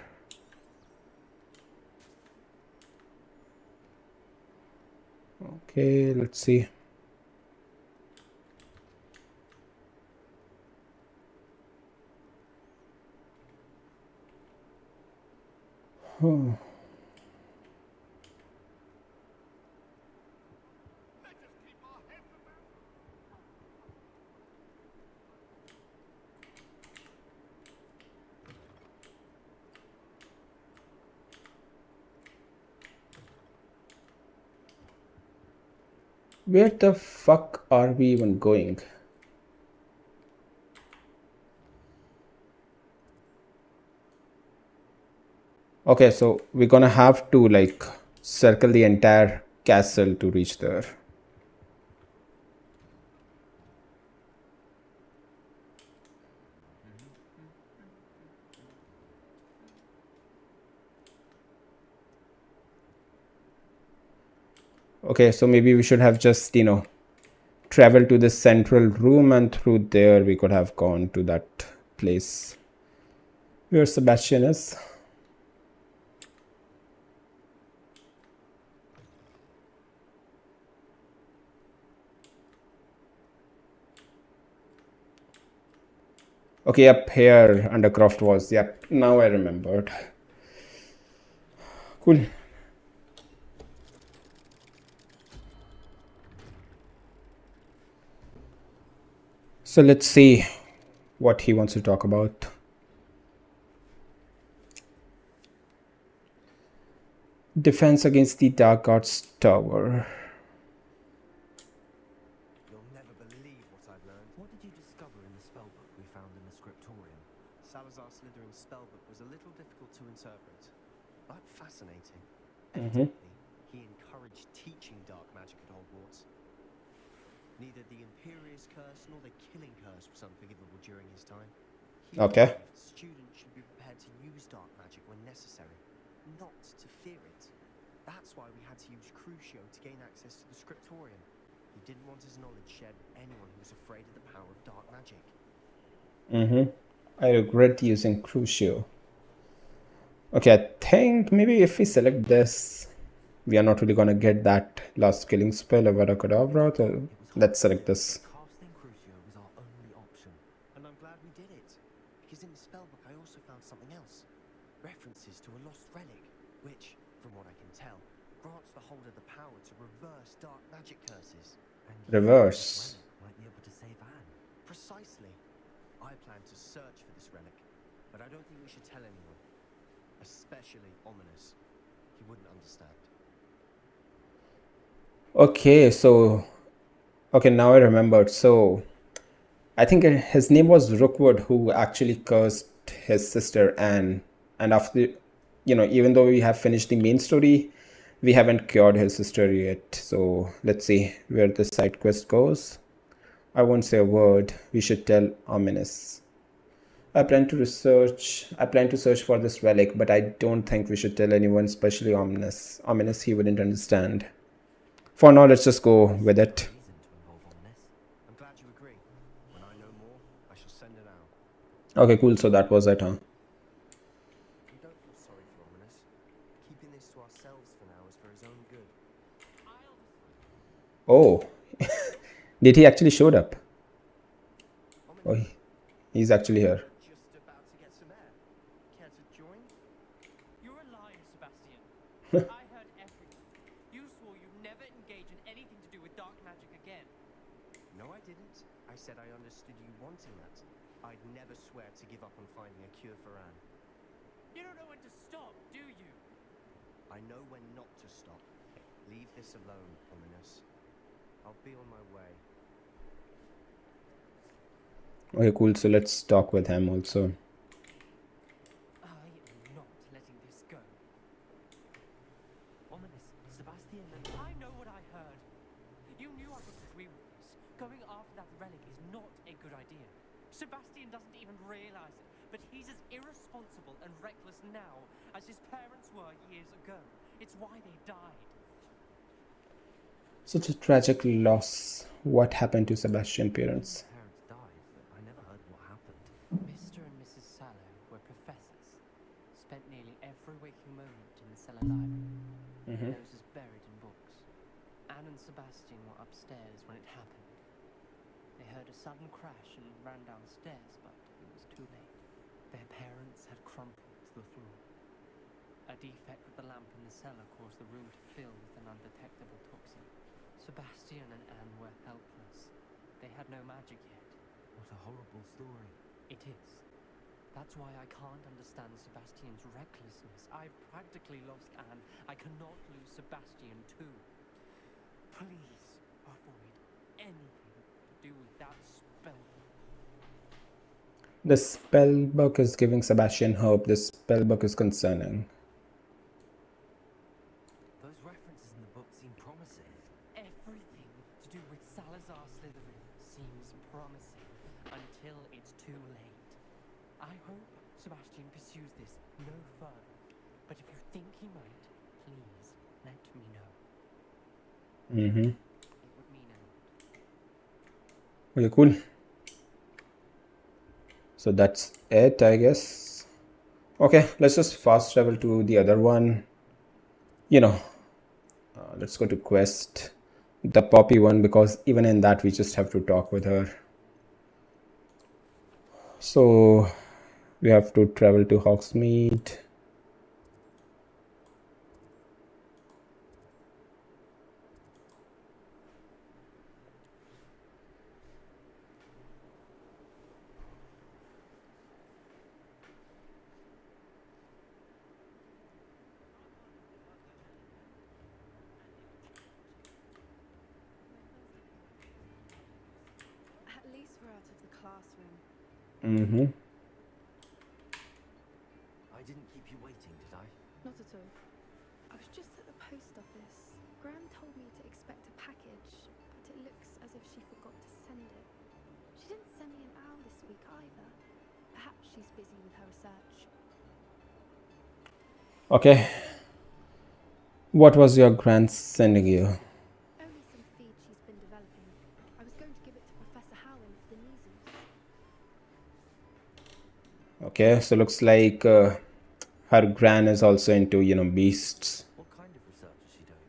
Okay, let's see. Oh. Where the fuck are we even going? Okay, so we're gonna have to like circle the entire castle to reach there. Okay, so maybe we should have just, traveled to the central room and through there we could have gone to that place where Sebastian is. Okay, up here Undercroft was. Yep, now I remembered. Cool. So let's see what he wants to talk about. Defense against the Dark Arts Tower. You'll never believe what I've learned. What did you discover in the spellbook we found in the scriptorium? Salazar Slytherin's spellbook was a little difficult to interpret, but fascinating. Mhm. Evidently, he encouraged teaching dark magic at Hogwarts. Neither the Imperious Curse nor the Killing Curse was unforgivable during his time. He Okay. believed students should be prepared to use dark magic when necessary, not to fear it. That's why we had to use Crucio to gain access to the scriptorium. He didn't want his knowledge shared with anyone who was afraid of the power of dark magic. I regret using Crucio. Okay, I think maybe if we select this, we are not really gonna get that last killing spell of Abracadabra. So let's select this. Casting Crucio was our only option. And I'm glad we did it. Because in the spellbook I also found something else. References to a lost relic, which, from what I can tell, grants the holder the power to reverse dark magic curses. And Reverse. this relic might be able to save Anne. Precisely. I plan to search for this relic, but I don't think we should tell anyone. Especially Ominous. He wouldn't understand. Okay, so okay, now I remembered. So I think his name was Rookwood, who actually cursed his sister Anne. And after, even though we have finished the main story, we haven't cured his sister yet. So let's see where the side quest goes. I won't say a word. We should tell Ominous. I plan to search for this relic, but I don't think we should tell anyone, especially Ominous. Ominous, he wouldn't understand. For now, let's just go with it. Reason to involve Ominous. I'm glad you agree. When I know more, I shall send it out. Okay, cool. So that was it, huh? We don't feel sorry for Ominous. Keeping this to ourselves for now is for his own good. Oh, did he actually showed up? Oh, Ominous, he's actually here. just about to get some air. Care to join? You're a liar, Sebastian. I heard everything. You swore you'd never engage in anything to do with dark magic again. No, I didn't. I said I understood you wanting that. I'd never swear to give up on finding a cure for Anne. You don't know when to stop, do you? I know when not to stop. Leave this alone, Ominous. I'll be on my way. Okay, cool. So let's talk with him also. I am not letting this go. Ominous, Sebastian and I know what I heard. You knew I wouldn't agree with this. Going after that relic is not a good idea. Sebastian doesn't even realize it, but he's as irresponsible and reckless now as his parents were years ago. It's why they died. Such a tragic loss. What happened to Sebastian's parents? parents died, but I never heard what happened. Mr. and Mrs. Sallow were professors. Spent nearly every waking moment in the cellar library. Noses buried in books. Anne and Sebastian were upstairs when it happened. They heard a sudden crash and ran downstairs, but it was too late. Their parents had crumpled to the floor. A defect with the lamp in the cellar caused the room to fill with an undetectable toxin. Sebastian and Anne were helpless. They had no magic yet. What a horrible story. It is. That's why I can't understand Sebastian's recklessness. I've practically lost Anne. I cannot lose Sebastian too. Please avoid anything to do with that spell. The spellbook is giving Sebastian hope. The spellbook is concerning. Those references in the book seem promising. Everything to do with Salazar Slytherin seems promising until it's too late. I hope Sebastian pursues this no further, but if you think he might, please let me know. It would mean a lot. Okay, cool. So that's it, I guess. Okay, let's just fast travel to the other one. Let's go to quest, the Poppy one, because even in that we just have to talk with her. So we have to travel to Hogsmeade. At least we're out of the classroom. I didn't keep you waiting, did I? Not at all. I was just at the post office. Gran told me to expect a package, but it looks as if she forgot to send it. She didn't send me an owl this week either. Perhaps she's busy with her research. Okay. What was your grand sending you? Only some feed she's been developing. I was going to give it to Professor Howland for the measles. Okay, so looks like her gran is also into, beasts. What kind of research is she doing?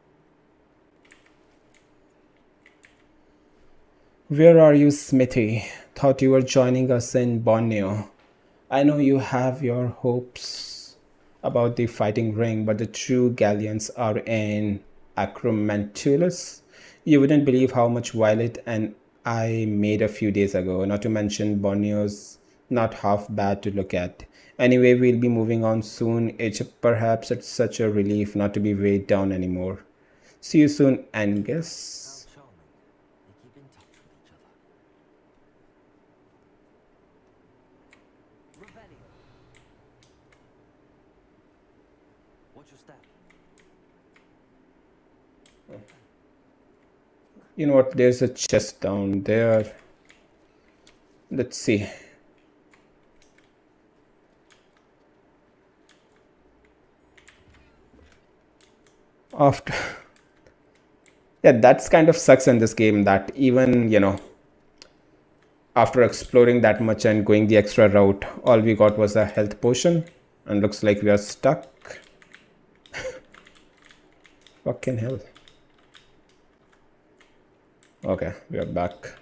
Where are you, Smithy? Thought you were joining us in Borneo. I know you have your hopes about the fighting ring, but the true galleons are in Acromantulas. You wouldn't believe how much Violet and I made a few days ago, not to mention Borneo's not half bad to look at. Anyway, we'll be moving on soon. Perhaps it's such a relief not to be weighed down anymore. See you soon, How Angus. charming. They keep in touch with each other. Revelio. Watch your step. You know what? There's a chest down there. Let's see. After yeah, that's kind of sucks in this game that even, after exploring that much and going the extra route, all we got was a health potion and looks like we are stuck. Fucking hell. Okay, we are back.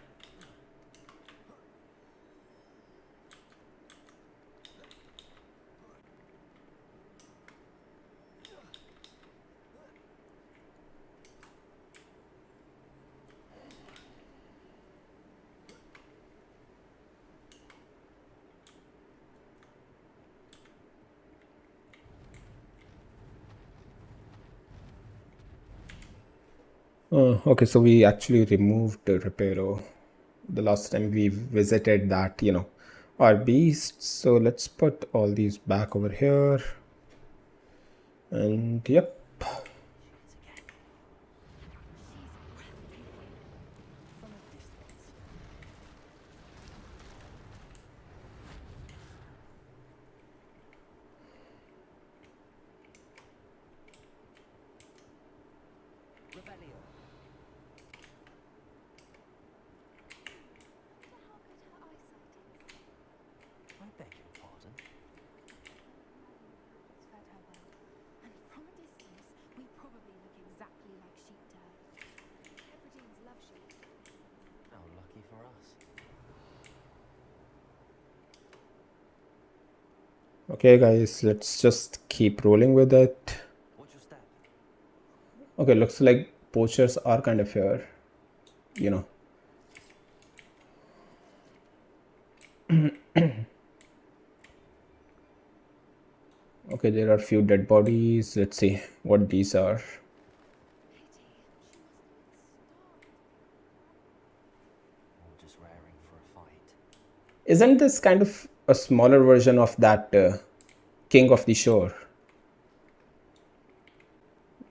Okay, so we actually removed the Reparo the last time we visited that, our beast. So let's put all these back over here. And yep. Revelio. I beg your pardon. Fed her well. And from a distance, we probably look exactly like sheep to her. Hebrideans love sheep. How lucky for us. Okay, guys, let's just keep rolling with it. Watch your step. Okay, looks like poachers are kind of here, you know. Okay, there are a few dead bodies. Let's see what these are. Pity. She must have been starved. Or just raring for a fight. Isn't this kind of a smaller version of that King of the Shore?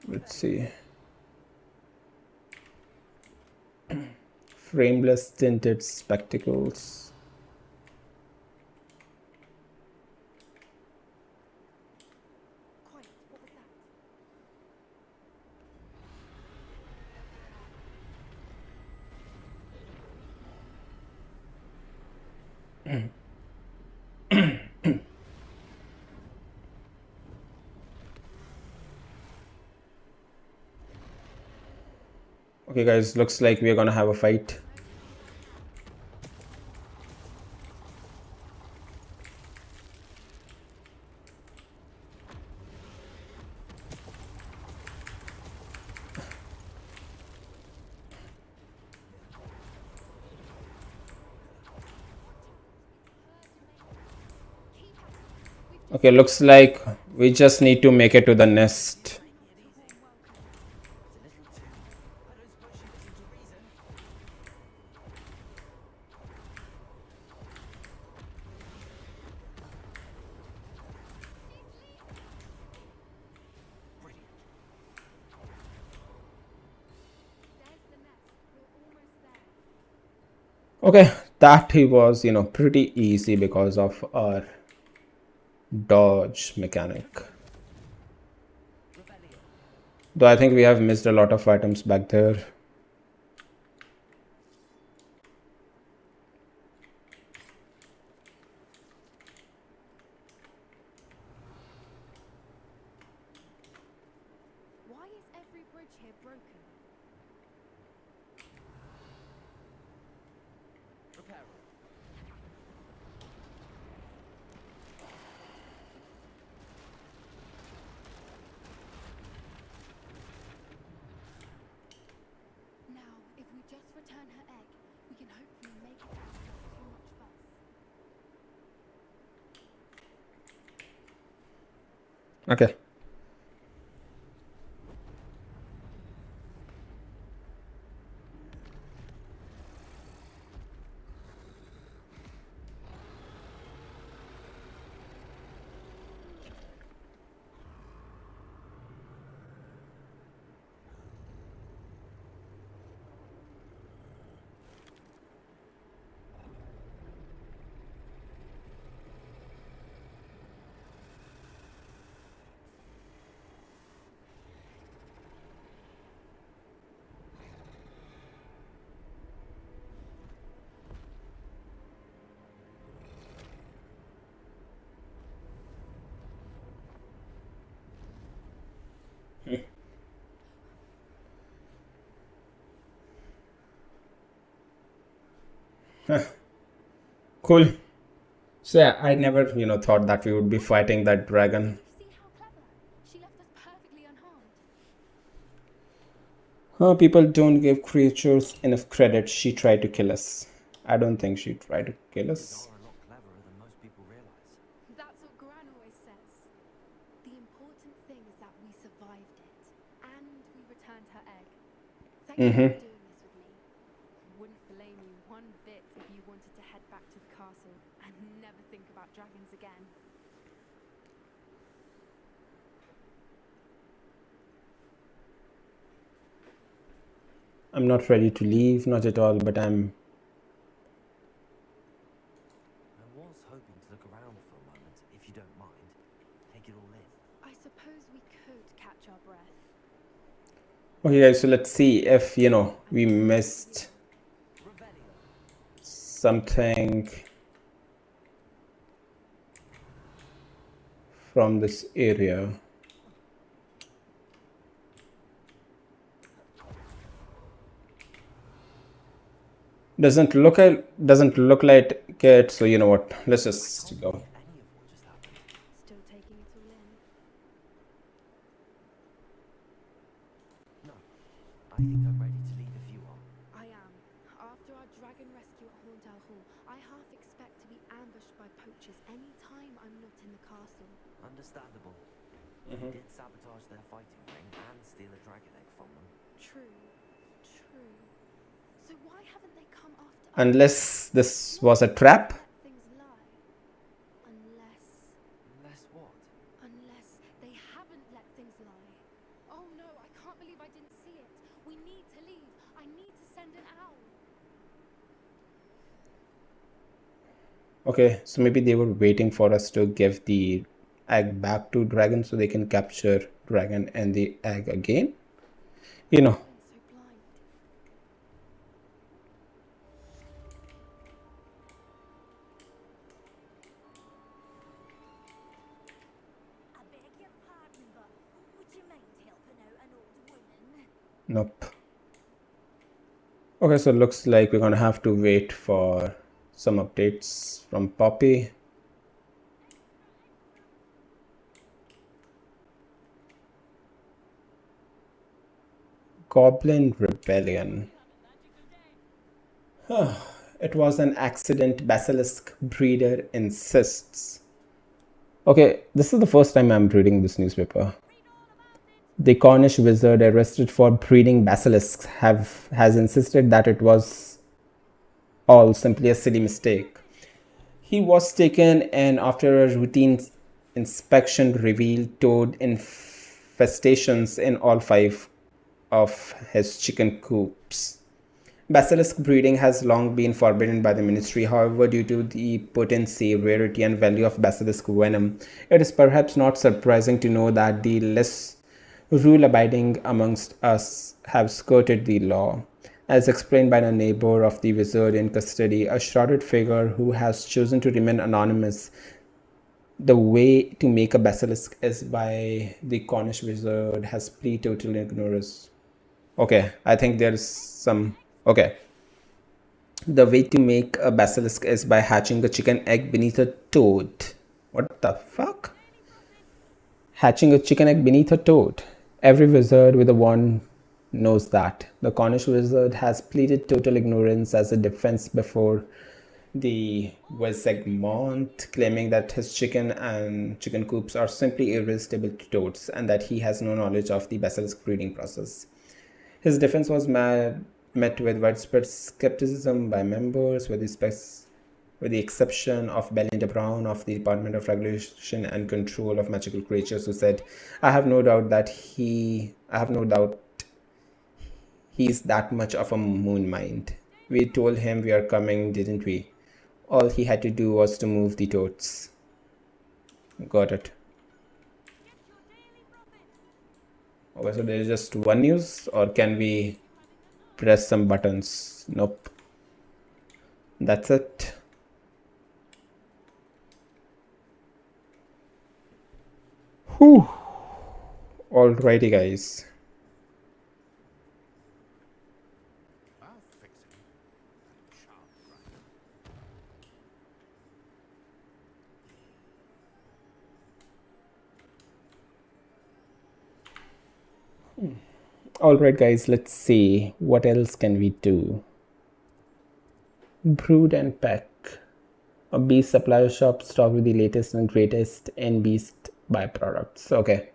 Let's see. Frameless tinted spectacles. Quiet. What was that? Okay, guys, looks like we're gonna have a fight. Okay, looks like we just need to make it to the nest. There's the nest. We're almost there. Okay, that he was, pretty easy because of our dodge mechanic. Revelio. Though I think we have missed a lot of items back there. Why is every bridge here broken? Okay. Cool. So yeah, I never, thought that we would be fighting that dragon. See how clever? She left us perfectly unharmed. People don't give creatures enough credit. She tried to kill us. I don't think she tried to kill us. Are a lot cleverer than most people realize. That's what Gran always says. The important thing is that we survived it, and we returned her egg. Thank you for doing this with me. Wouldn't blame you one bit if you wanted to head back to the castle and never think about dragons again. I'm not ready to leave, not at all, but I'm. I was hoping to look around for a moment, if you don't mind. Take it all in. I suppose we could catch our breath. Okay, guys, so let's see if, we missed something from this area. Doesn't look like it, so you know what? Let's just go. Any of what just happened. Still taking it all in. No. I think I'm ready to leave if you are. I am. After our dragon rescue at Horndale Hall, I half expect to be ambushed by poachers any time I'm not in the castle. Understandable. You did sabotage their fighting ring and steal a dragon egg from them. True. So why haven't they come after us? Unless this was a trap. Let things lie. Unless what? Unless they haven't let things lie. Oh no, I can't believe I didn't see it. We need to leave. I need to send an owl. Okay, so maybe they were waiting for us to give the egg back to dragon so they can capture dragon and the egg again. I've been so blind. I beg your pardon, but would you mind helping out an old woman? Nope. Okay, so looks like we're gonna have to wait for some updates from Poppy. Goblin Rebellion. It was an accident, Basilisk Breeder insists. Okay, this is the first time I'm reading this newspaper. The Cornish wizard arrested for breeding basilisks has insisted that it was all simply a silly mistake. He was taken and after a routine inspection revealed toad infestations in all 5 of his chicken coops. Basilisk breeding has long been forbidden by the ministry. However, due to the potency, rarity, and value of basilisk venom, it is perhaps not surprising to know that the less rule-abiding amongst us have skirted the law. As explained by a neighbor of the wizard in custody, a shrouded figure who has chosen to remain anonymous, the way to make a basilisk is by the Cornish wizard has pleaded total ignorance. Okay, I think there's some. Okay. The way to make a basilisk is by hatching a chicken egg beneath a toad. What the fuck? Hatching a chicken egg beneath a toad. Every wizard with a wand knows that. The Cornish wizard has pleaded total ignorance as a defense before the Wezegmont, claiming that his chicken and chicken coops are simply irresistible to toads and that he has no knowledge of the basilisk breeding process. His defense was met with widespread skepticism by members, with the exception of Belinda Brown of the Department of Regulation and Control of Magical Creatures, who said, I have no doubt he's that much of a moon mind. We told him we are coming, didn't we? All he had to do was to move the toads. Got it. Okay, so there's just one news, or can we press some buttons? Nope. That's it. Whew. Alrighty, guys. I'll fix him. That sharp grinder. Alright, guys, let's see. What else can we do? Brood and Peck. A beast supplier shop stocked with the latest and greatest in beast byproducts. Okay.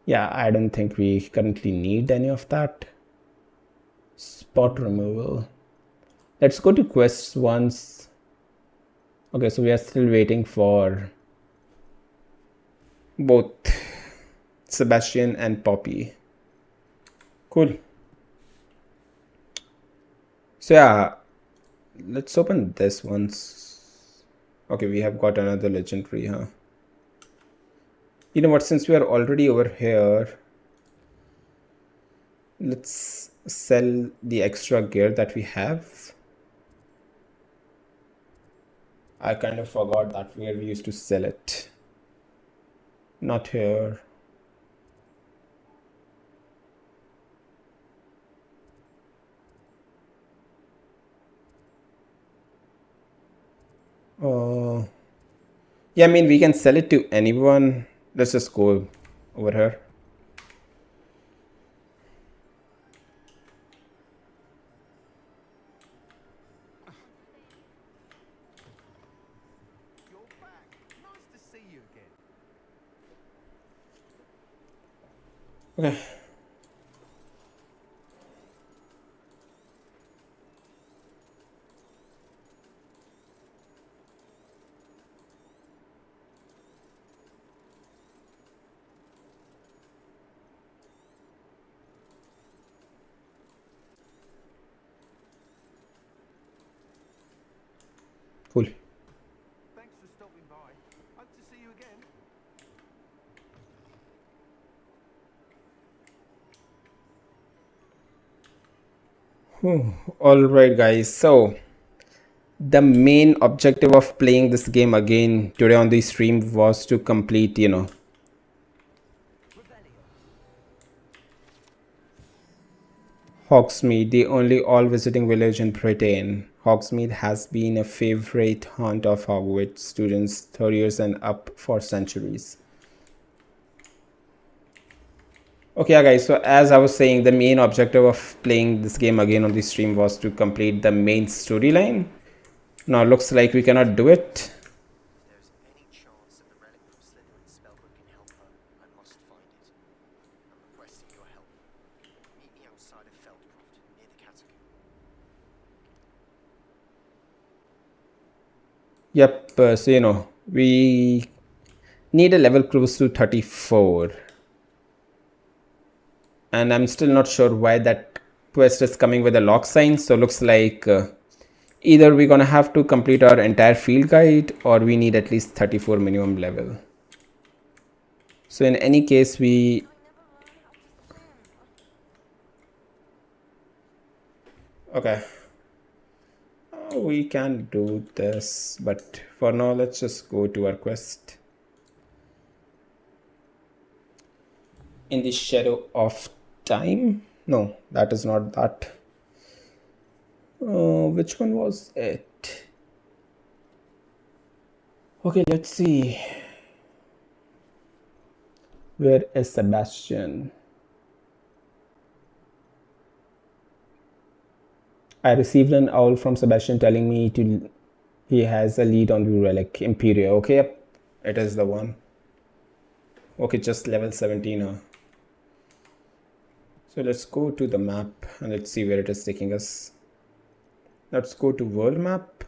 Yeah, I don't think we currently need any of that. Spot removal. Let's go to quests once. Okay, so we are still waiting for both Sebastian and Poppy. Cool. So yeah, let's open this once. Okay, we have got another legendary, huh? You know what, since we are already over here, let's sell the extra gear that we have. I kind of forgot that where we used to sell it. Not here. Yeah, I mean, we can sell it to anyone. Let's just go over here. You're back. Nice to see you again. Okay. Cool. Thanks for stopping by. Hope to see you again. All right, guys. So the main objective of playing this game again today on the stream was to complete, Hogsmeade, the only all-visiting village in Britain. Hogsmeade has been a favorite haunt of Hogwarts students, third years and up for centuries. Okay, yeah, guys, so as I was saying, the main objective of playing this game again on the stream was to complete the main storyline. Now looks like we cannot do it. If there's any chance that the relic from Slytherin's spellbook can help her, I must find it. I'm requesting your help. Meet me outside of Feldcroft, near the catacomb. Yep, so we need a level close to 34. And I'm still not sure why that quest is coming with a lock sign. So looks like either we're gonna have to complete our entire field guide, or we need at least 34 minimum level. So in any case, okay, we can do this, but for now let's just go to our quest. In the shadow of time. No, that is not that. Which one was it? Okay, let's see. Where is Sebastian? I received an owl from Sebastian telling me to He has a lead on the relic. Imperial. Okay, yep. It is the one. Okay, just level 17. So let's go to the map and let's see where it is taking us. Let's go to world map.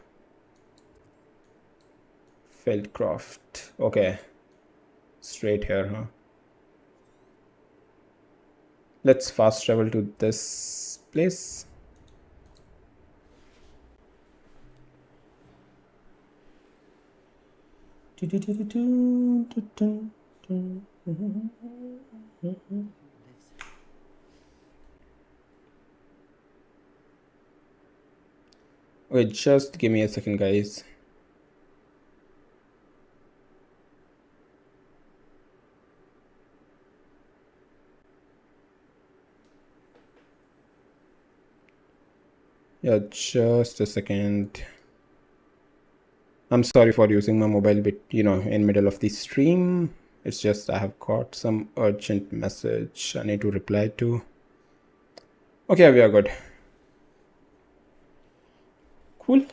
Fieldcraft. Okay. Straight here, huh? Let's fast travel to this place. Wait, just give me a second, guys. Yeah, just a second. I'm sorry for using my mobile bit, in middle of the stream. It's just I have got some urgent message I need to reply to. Okay, we are good. Cool.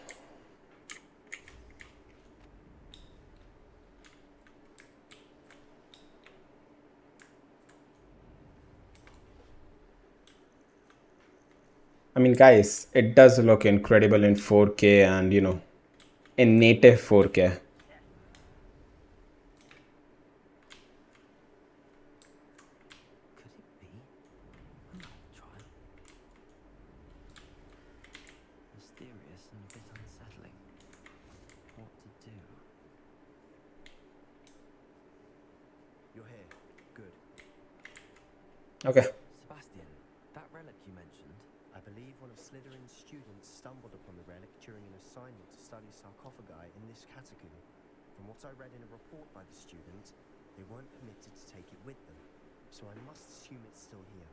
I mean, guys, it does look incredible in 4K and, in native 4K. Could it be? Try. Mysterious and a bit unsettling. What to do? You're here. Good. Okay. Sebastian, that relic you mentioned. I believe one of Slytherin's students stumbled upon the relic during an assignment to study sarcophagi in this catacomb. From what I read in a report by the student, they weren't permitted to take it with them, so I must assume it's still here.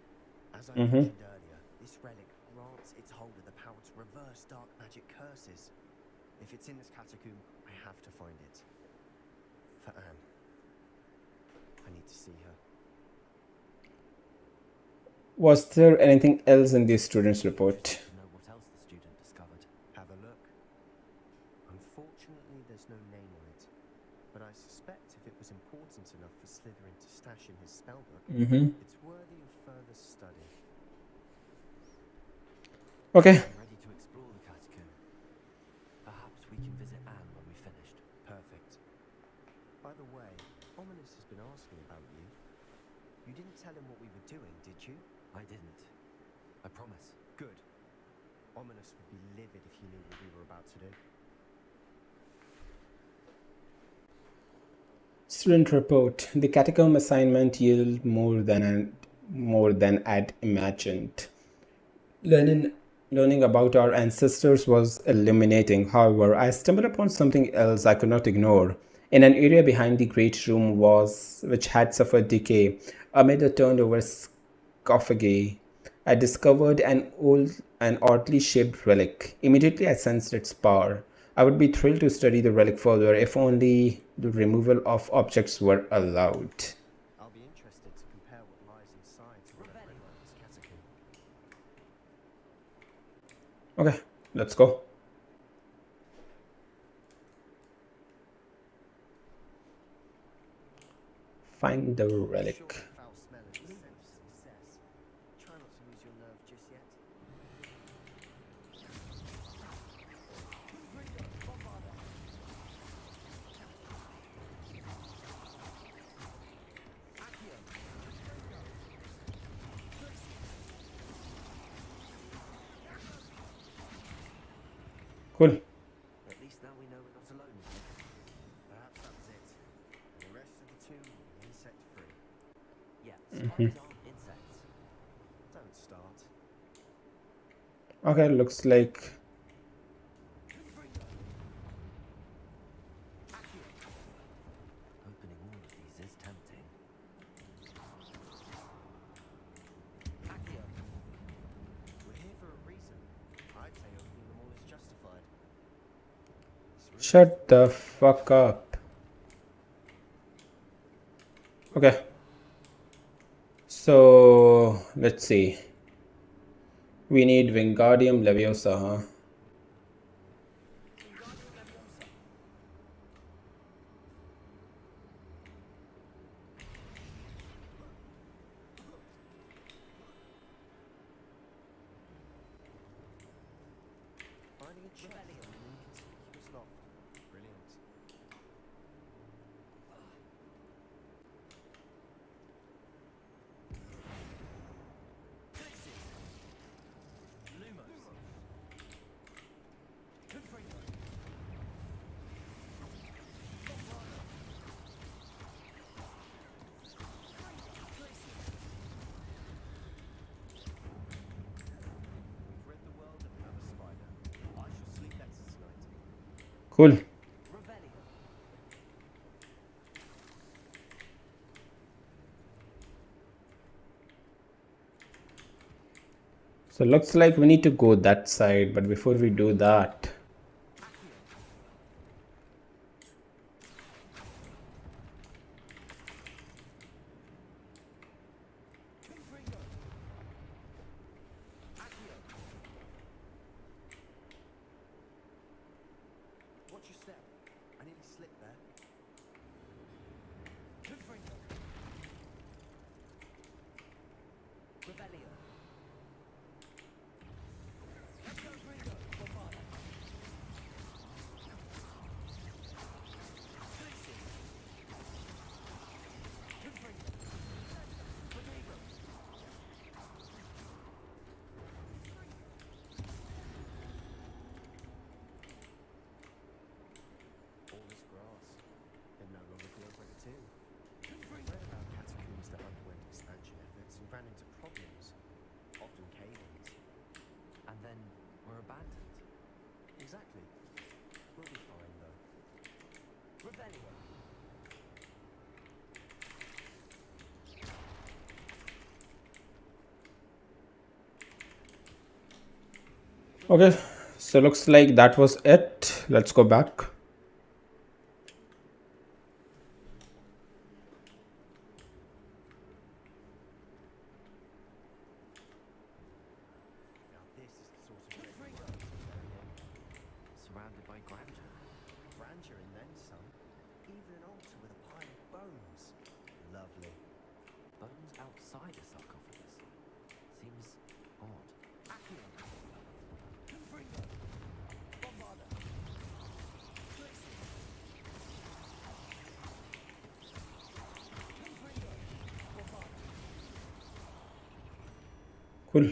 As I mentioned earlier, this relic grants its holder the power to reverse dark magic curses. If it's in this catacomb, I have to find it. For Anne. I need to see her. Was there anything else in the student's report? To know what else the student discovered. Have a look. Unfortunately, there's no name on it, but I suspect if it was important enough for Slytherin to stash in his spellbook, it's worthy of further study. Okay. I'm ready to explore the catacomb. Perhaps we can visit Anne when we've finished. Perfect. By the way, Ominous has been asking about you. You didn't tell him what we were doing, did you? I didn't. I promise. Good. Ominous would be livid if he knew what we were about to do. Student report. The catacomb assignment yielded more than I'd imagined. Learning about our ancestors was illuminating. However, I stumbled upon something else I could not ignore. In an area behind the great room which had suffered decay, amid a turned-over sarcophagi, I discovered an oddly shaped relic. Immediately, I sensed its power. I would be thrilled to study the relic further if only the removal of objects were allowed. I'll be interested to compare what lies inside to what I've read about this catacomb. Okay, let's go. Find the relic. Sure, foul smell is a sense of success. Try not to lose your nerve just yet. Cool. At least now we know we're not alone. Perhaps that was it. The rest of the tomb will be insect-free. Yeah, spiders aren't insects. Don't start. Okay, looks like Opening all of these is tempting. We're here for a reason. I'd say opening them all is justified. shut the fuck up. Okay. So let's see. We need Wingardium Leviosa, huh? Cool. So looks like we need to go that side, but before we do that, Watch your step. I nearly slipped there. All this grass can no longer feels like a tomb. I read about catacombs that underwent expansion efforts and ran into problems, often cave-ins. And then we're abandoned. Exactly. We'll be fine though. Revelio. okay. So looks like that was it. Let's go back. Now this is the sort of great area. Surrounded by grandeur. Grandeur and then some. Even an altar with a pile of bones. Lovely. Bones outside a sarcophagus. Seems odd. Cool.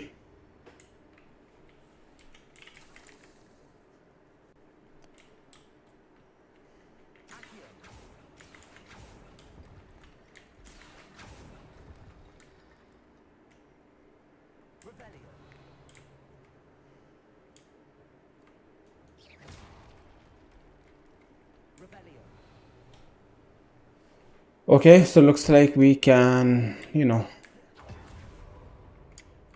Okay, so looks like we can,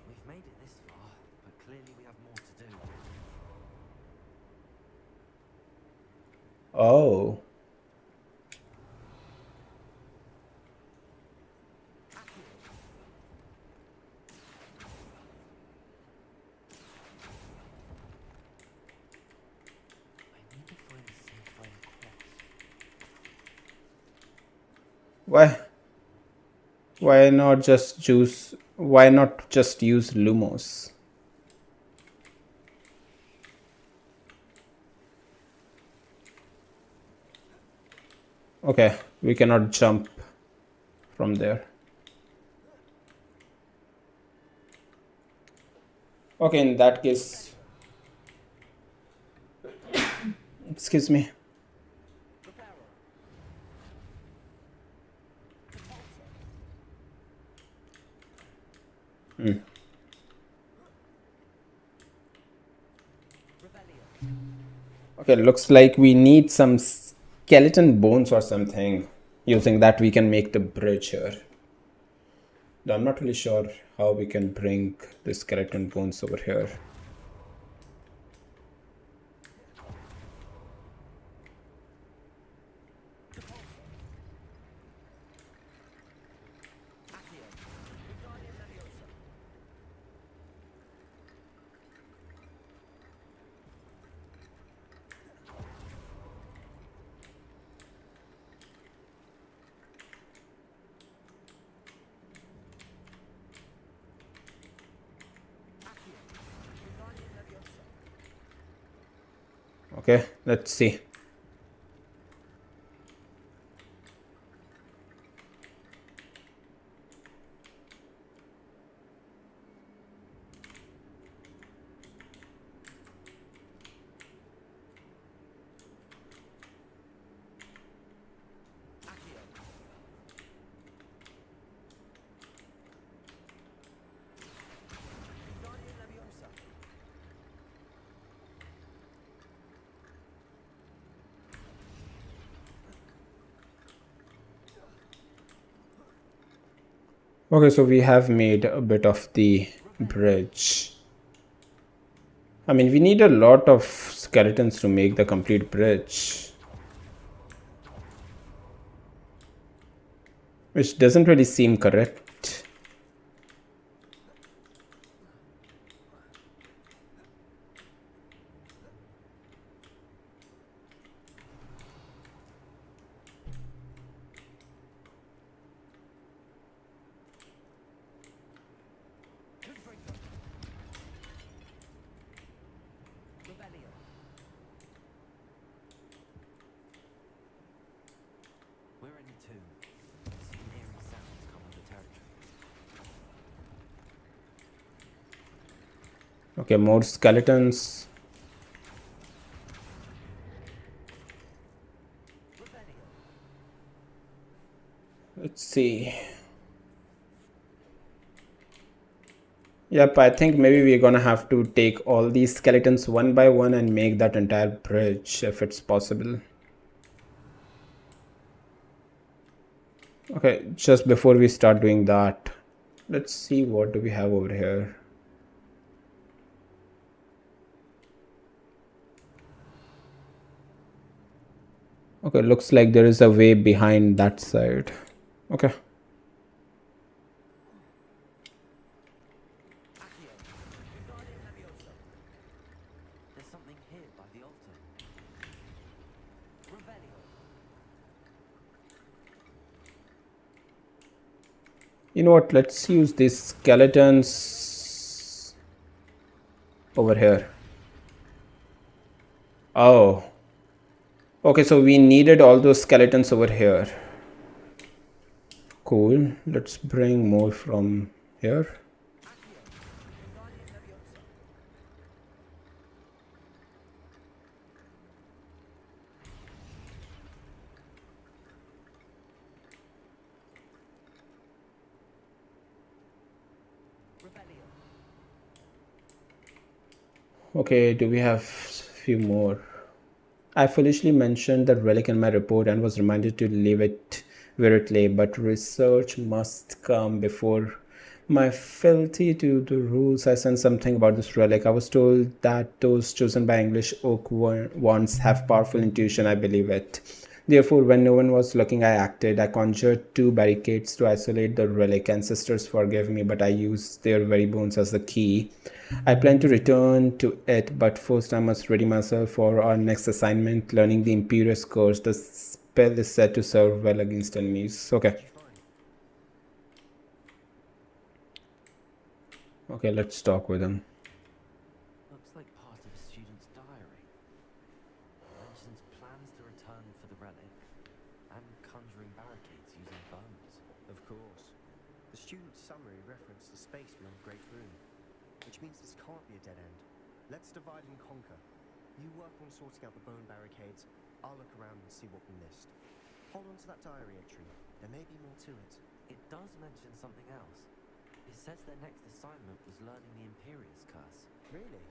We've made it this far, but clearly we have more to do. oh, I need to find a safe way across. why not just use Lumos? Okay, we cannot jump from there. Okay, in that case, excuse me. Okay, looks like we need some skeleton bones or something. Using that, we can make the bridge here. I'm not really sure how we can bring the skeleton bones over here. Okay, let's see. Okay, so we have made a bit of the bridge. I mean, we need a lot of skeletons to make the complete bridge, which doesn't really seem correct. We're in a tomb. Some eerie sounds cover the territory. Okay, more skeletons. Let's see. Yep, I think maybe we're gonna have to take all these skeletons one by one and make that entire bridge if it's possible. Okay, just before we start doing that, let's see what do we have over here. Okay, looks like there is a way behind that side. Okay. There's something here by the altar. Revelio. You know what? Let's use these skeletons over here. Oh. Okay, so we needed all those skeletons over here. Cool. Let's bring more from here. Okay, do we have a few more? I foolishly mentioned the relic in my report and was reminded to leave it where it lay, but research must come before my fealty to the rules. I sensed something about this relic. I was told that those chosen by English oak wands have powerful intuition. I believe it. Therefore, when no one was looking, I acted. I conjured two barricades to isolate the relic. Ancestors forgive me, but I used their very bones as the key. I plan to return to it, but first I must ready myself for our next assignment, learning the Imperious Curse. The spell is said to serve well against enemies. Okay. Okay, let's talk with him. Looks like part of a student's diary. Mentions plans to return for the relic and conjuring barricades using bones. Of course. The student's summary referenced the space beyond Great Room, which means this can't be a dead end. Let's divide and conquer. You work on sorting out the bone barricades. I'll look around and see what we missed. Hold on to that diary entry. There may be more to it. It does mention something else. It says their next assignment was learning the Imperious Curse. Really?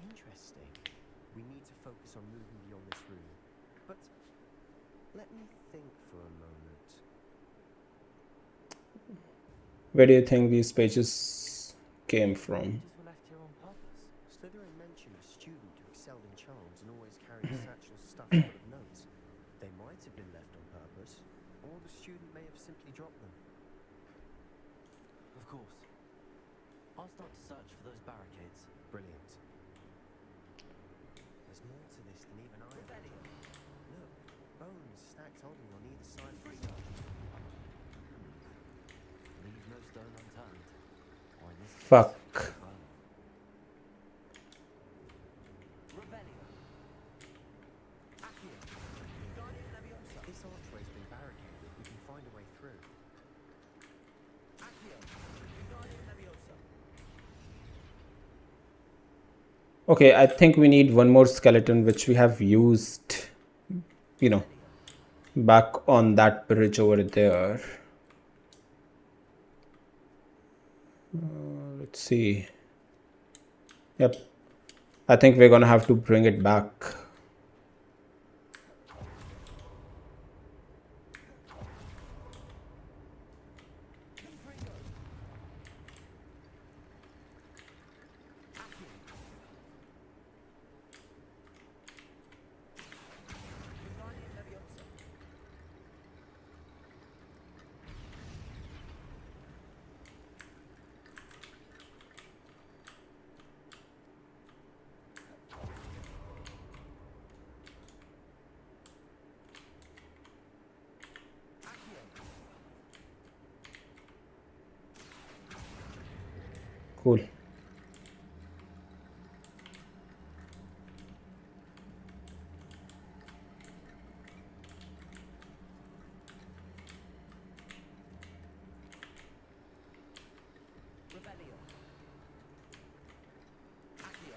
Interesting. We need to focus on moving beyond this room. But let me think for a moment. Where do you think these pages came from? Pages were left here on purpose. Slytherin mentioned a student who excelled in charms and always carried a satchel stuffed full of notes. They might have been left on purpose, or the student may have simply dropped them. Of course. I'll start to search for those barricades. Brilliant. There's more to this than even I imagined. Look, bones stacked oddly on either side of the stone. Leave no stone unturned. Or in this case, Fuck. bone. Revelio. Accio. Guardian Leviosa. This archway's been barricaded. We can find a way through. Accio. Guardian Leviosa. Okay, I think we need one more skeleton which we have used, you know, back on that bridge over there. Let's see. Yep. I think we're gonna have to bring it back. Cool. Revelio. Accio.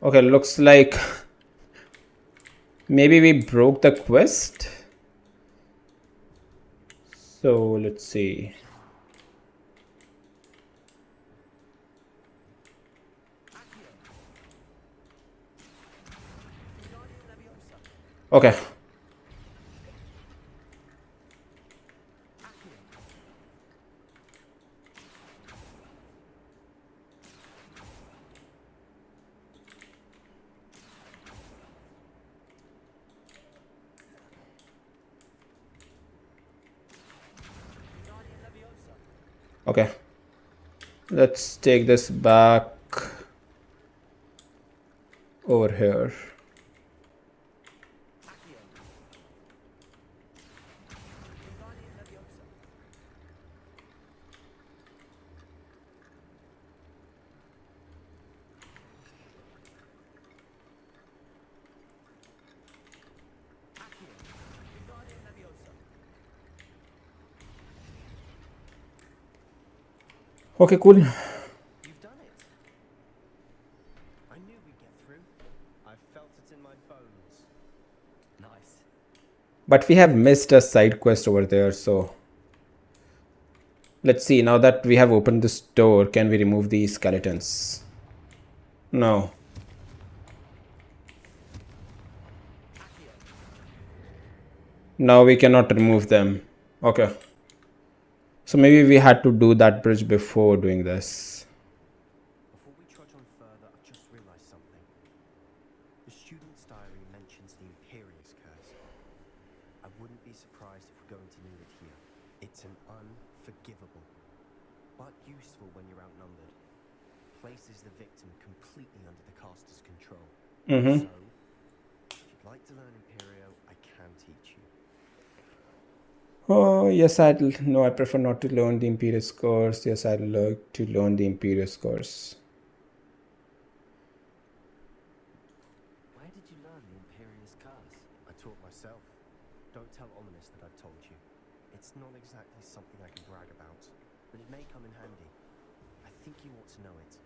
Okay, looks like maybe we broke the quest. So let's see. Accio. Wingardium Leviosa. Okay. Accio. Wingardium Leviosa. Okay. Let's take this back over here. Accio. Wingardium Leviosa. Accio. Wingardium Leviosa. Okay, cool. You've done it. I knew we'd get through. I felt it in my bones. Nice. But we have missed a side quest over there, so let's see. Now that we have opened this door, can we remove these skeletons? No. Accio. Now we cannot remove them. Okay. So maybe we had to do that bridge before doing this. Before we trudge on further, I've just realized something. The student's diary mentions the Imperious Curse. I wouldn't be surprised if we're going to need it here. It's an unforgivable, but useful when you're outnumbered. Places the victim completely under the caster's control. So, if you'd like to learn Imperio, I can teach you. Oh, yes, no, I prefer not to learn the Imperious Curse. Yes, I'd like to learn the Imperious Curse. Where did you learn the Imperious Curse? I taught myself. Don't tell Ominous that I've told you. It's not exactly something I can brag about, but it may come in handy. I think you ought to know it.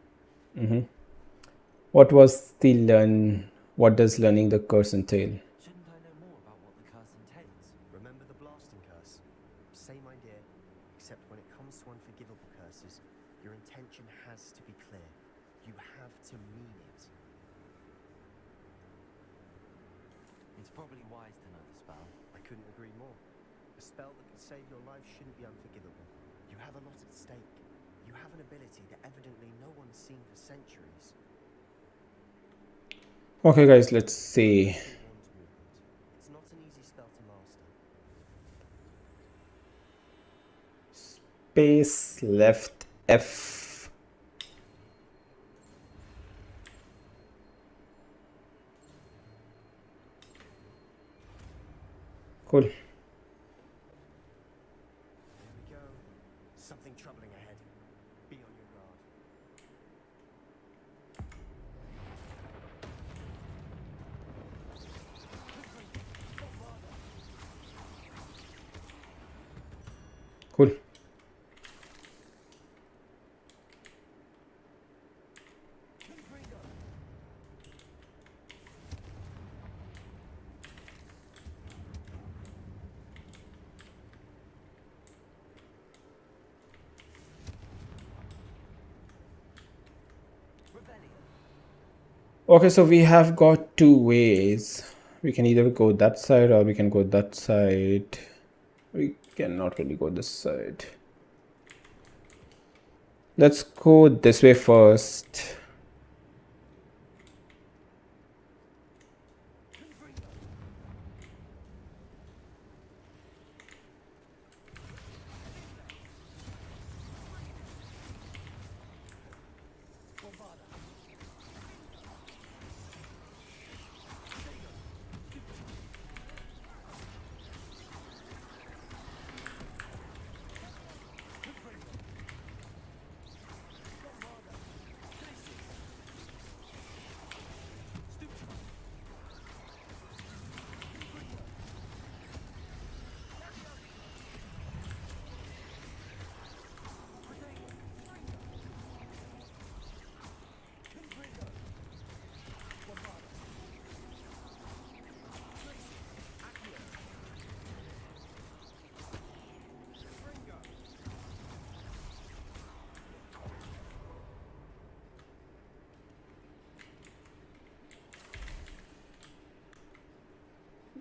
What does learning the curse entail? Shouldn't I know more about what the curse entails? Remember the blasting curse? Same idea, except when it comes to unforgivable curses, your intention has to be clear. You have to mean it. It's probably wise to know the spell. I couldn't agree more. A spell that could save your life shouldn't be unforgivable. You have a lot at stake. You have an ability that evidently no one's seen for centuries. Okay, guys, let's see. Wand movement. It's not an easy spell to master. Space left F. Cool. Here we go. Something troubling ahead. Be on your guard. Cool. Okay, so we have got two ways. We can either go that side or we can go that side. We cannot really go this side. Let's go this way first.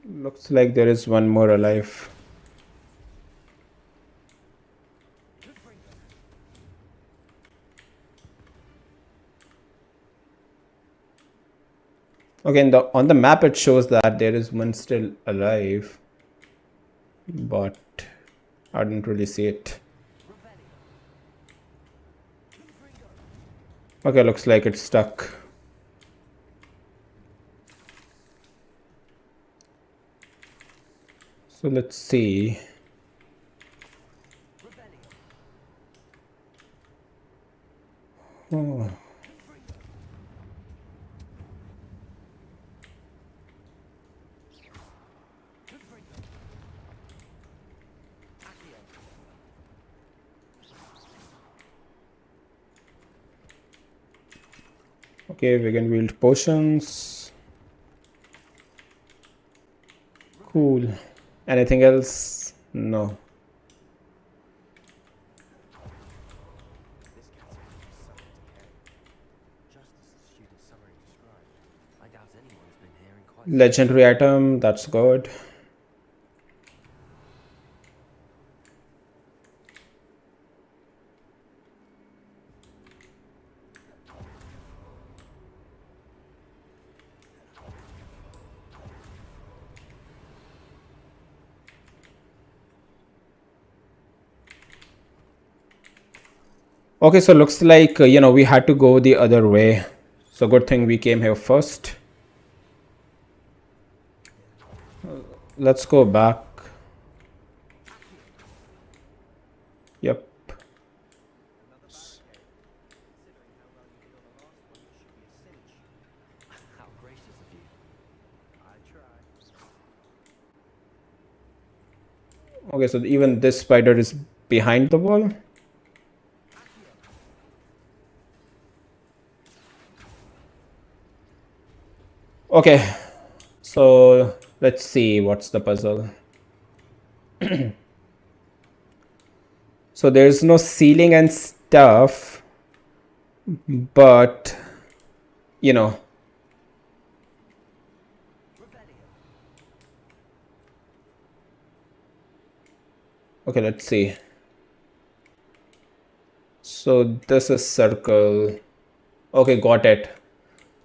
Looks like there is one more alive. Okay, on the map it shows that there is one still alive, but I didn't really see it. Okay, looks like it's stuck. So let's see. Oh. Okay, we can wield potions. Cool. Anything else? No. This category is subject to decay, just as the student's summary described. I doubt anyone's been here in quite Legendary item, that's good. Okay, so looks like, we had to go the other way. So good thing we came here first. Let's go back. Yep. How gracious of you. I try. Okay, so even this spider is behind the wall. Okay, so let's see what's the puzzle. So there's no ceiling and stuff, but okay, let's see. So this is circle. Okay, got it.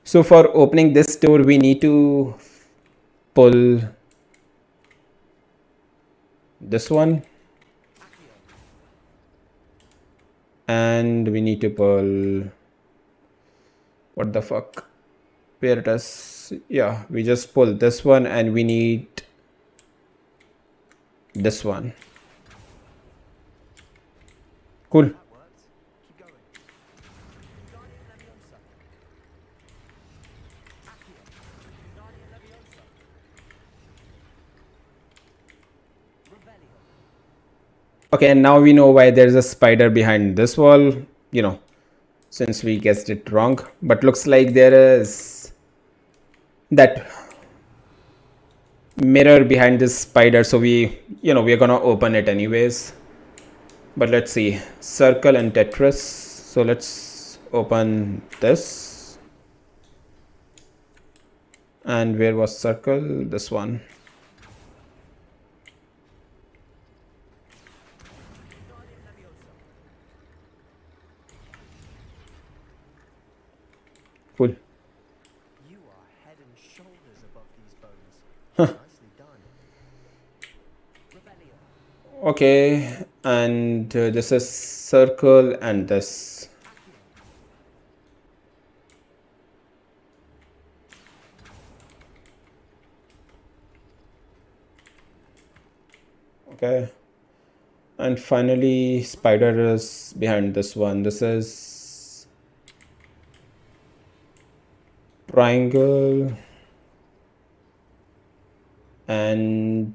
So for opening this door, we need to pull this one. And we need to pull, what the fuck, where it is. Yeah, we just pull this one and we need this one. Cool. That worked. Keep going. Guardian Leviosa. Accio. Guardian Leviosa. Revelio. Okay, and now we know why there's a spider behind this wall, since we guessed it wrong. But looks like there is that mirror behind this spider, so we're gonna open it anyways. But let's see, circle and Tetris. So let's open this. And where was circle? This one. Cool. You are head and shoulders above these bones. Nicely done. Revelio. Okay, and this is circle and this. Okay, and finally spider is behind this one. This is triangle and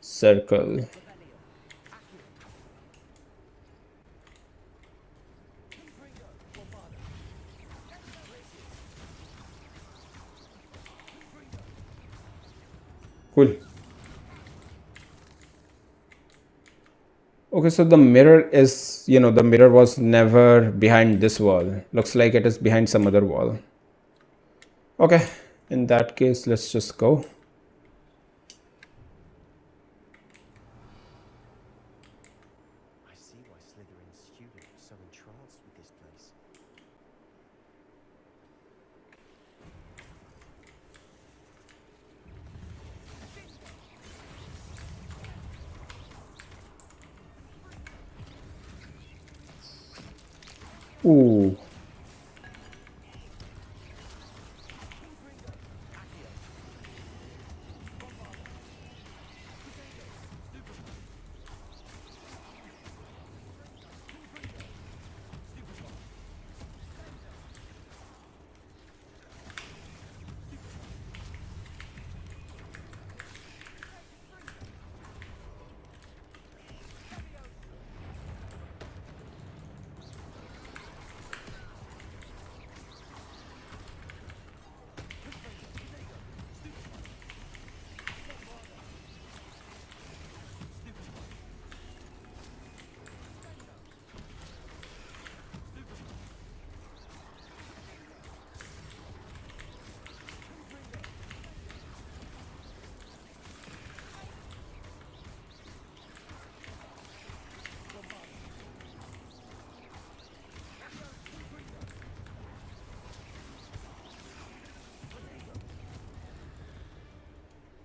circle. Cool. Okay, so the mirror is, the mirror was never behind this wall. Looks like it is behind some other wall. Okay, In that case, let's just go. I see why Slytherin's students are so entranced with this place. Ooh.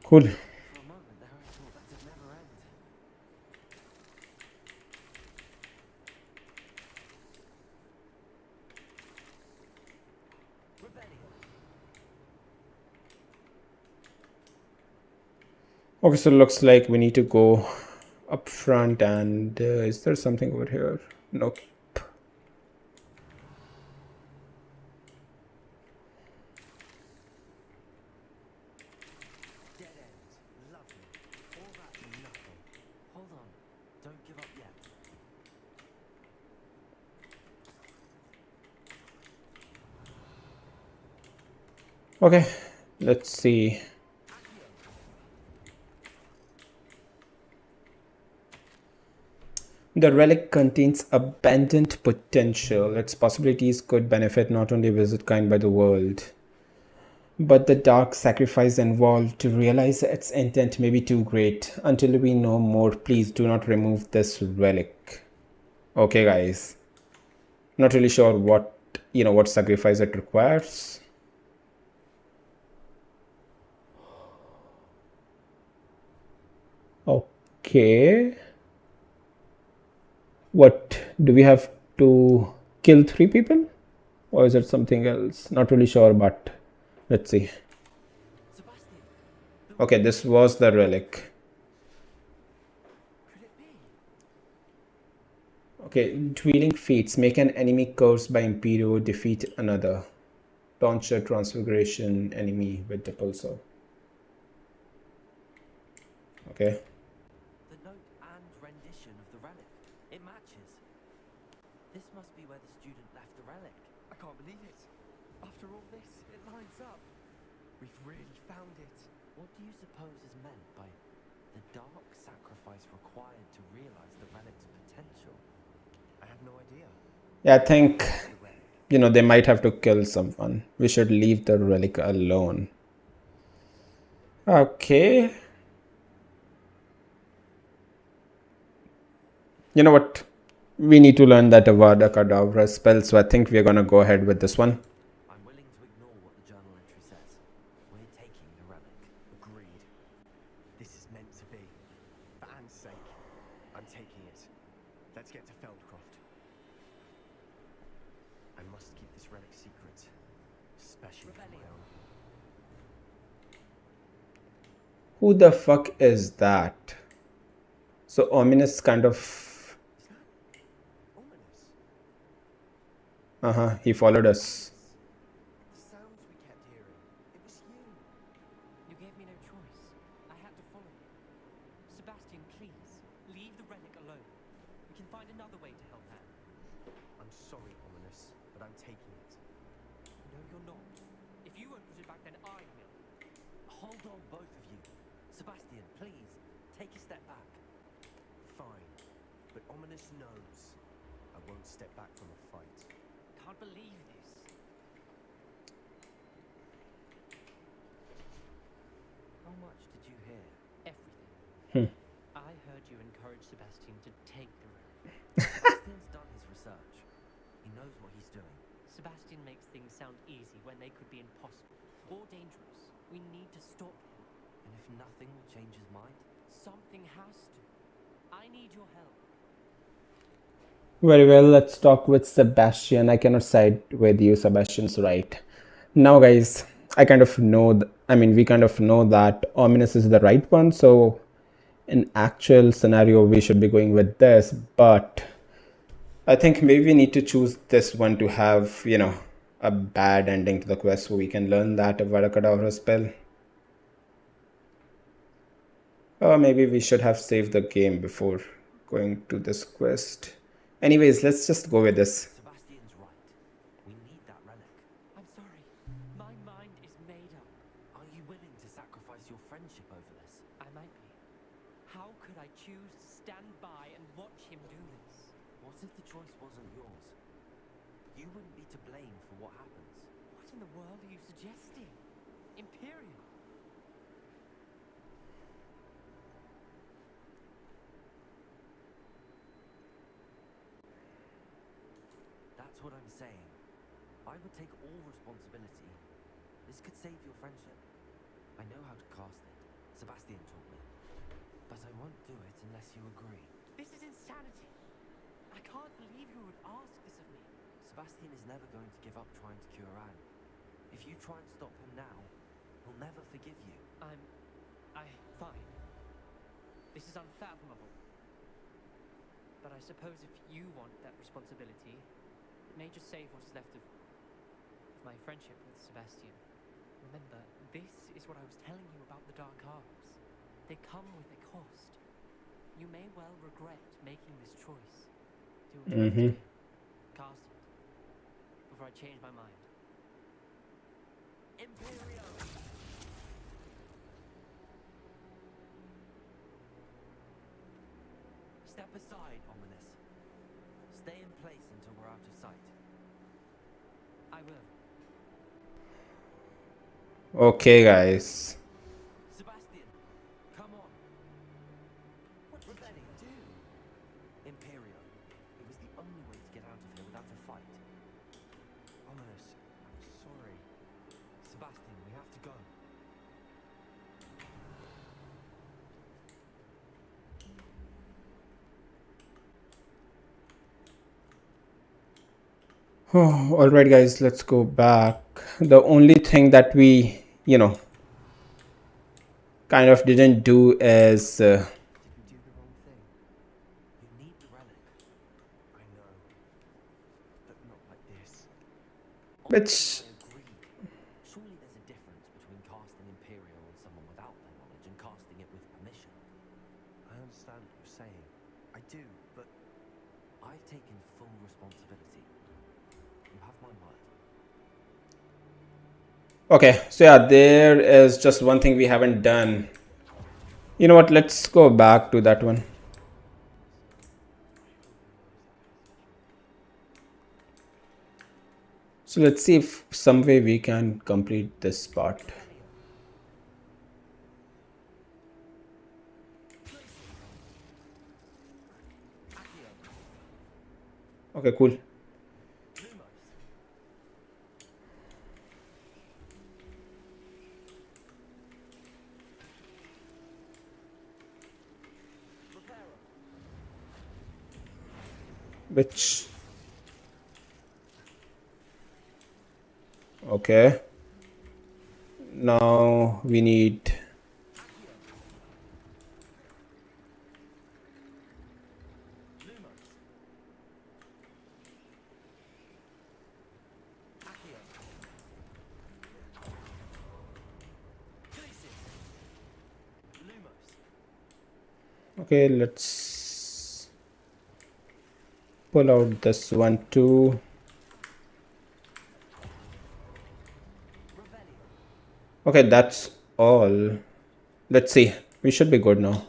Cool. For a moment there, I thought that'd never end. Okay, so looks like we need to go up front, and is there something over here? Nope. Dead end. Lovely. All that for nothing. Hold on, don't give up yet. Okay, let's see. The relic contains abundant potential. Its possibilities could benefit not only Wizardkind but the world. But the dark sacrifice involved to realize its intent may be too great. Until we know more, please do not remove this relic. Okay, guys. Not really sure what what sacrifice it requires. Okay. What do we have to kill 3 people, or is it something else? Not really sure, but let's see. Sebastian, Okay, this was the relic. could it be? Okay, dueling fates. Make an enemy cursed by Imperio defeat another. Launcher transfiguration enemy with the pulsar. Okay. The note and rendition of the relic. It matches. This must be where the student left the relic. I can't believe it. After all this, it lines up. We've really found it. What do you suppose is meant by the dark sacrifice required to realize the relic's potential? I have no idea. Yeah, I think The relic. they might have to kill someone. We should leave the relic alone. Okay. You know what? We need to learn that Avada Kedavra spell, so I think we're gonna go ahead with this one. I'm willing to ignore what the journal entry says. We're taking the relic. Agreed. This is meant to be. For Anne's sake, I'm taking it. Let's get to Feldcroft. I must keep this relic secret, especially for my own. Who the fuck is that? So ominous kind of. Is that ominous? He followed us. The sounds we kept hearing. It was you. You gave me no choice. I had to follow you. Sebastian, please, leave the relic alone. We can find another way to help Anne. I'm sorry, Ominous, but I'm taking it. No, you're not. If you won't put it back, then I will. Hold on, both of you. Sebastian, please, take a step back. Fine, but Ominous knows I won't step back from a fight. Can't believe this. you hear? Everything. I heard you encourage Sebastian to take the relic. Sebastian's done his research. He knows what he's doing. Sebastian makes things sound easy when they could be impossible or dangerous. We need to stop him. And if nothing will change his mind, Something has to. I need your help. Very well, let's talk with Sebastian. I cannot side with you. Sebastian's right. Now, guys, I kind of know, we kind of know that Ominous is the right one. So, in actual scenario, we should be going with this. But I think maybe we need to choose this one to have, a bad ending to the quest so we can learn that Avada spell. Or maybe we should have saved the game before going to this quest. Anyways, let's just go with this. Sebastian's right. We need that relic. I'm sorry. My mind is made up. Are you willing to sacrifice your friendship over this? I might be. How could I choose to stand by and watch him do this? What if the choice wasn't yours? You wouldn't be to blame for what happens. What in the world are you suggesting? Imperial. That's what I'm saying. I would take all responsibility. This could save your friendship. I know how to cast it. Sebastian taught me. But I won't do it unless you agree. This is insanity. I can't believe you would ask this of me. Sebastian is never going to give up trying to cure Anne. If you try and stop him now, he'll never forgive you. Fine. This is unfathomable. But I suppose if you want that responsibility, it may just save what is left of my friendship with Sebastian. Remember, this is what I was telling you about the dark arts. They come with a cost. You may well regret making this choice. Do what you have to do. Cast it. Before I change my mind. Imperio! Step aside, Ominous. Stay in place until we're out of sight. I will. Okay, guys. Sebastian, come on. What did they do? Imperio. It was the only way to get out of here without a fight. Ominous, I'm sorry. Sebastian, we have to go. Oh, all right, guys, let's go back. The only thing that we, kind of didn't do is Did we do the wrong thing? You need the relic. I know. But not like this. which I agree. Surely there's a difference between casting Imperial on someone without their knowledge and casting it with permission. I understand what you're saying. I do, but I've taken full responsibility. You have my word. okay, so yeah, there is just one thing we haven't done. You know what, let's go back to that one. So let's see if some way we can complete this part. Okay, cool. Which, okay, now we need okay, let's pull out this one too. Okay, that's all. Let's see, we should be good now.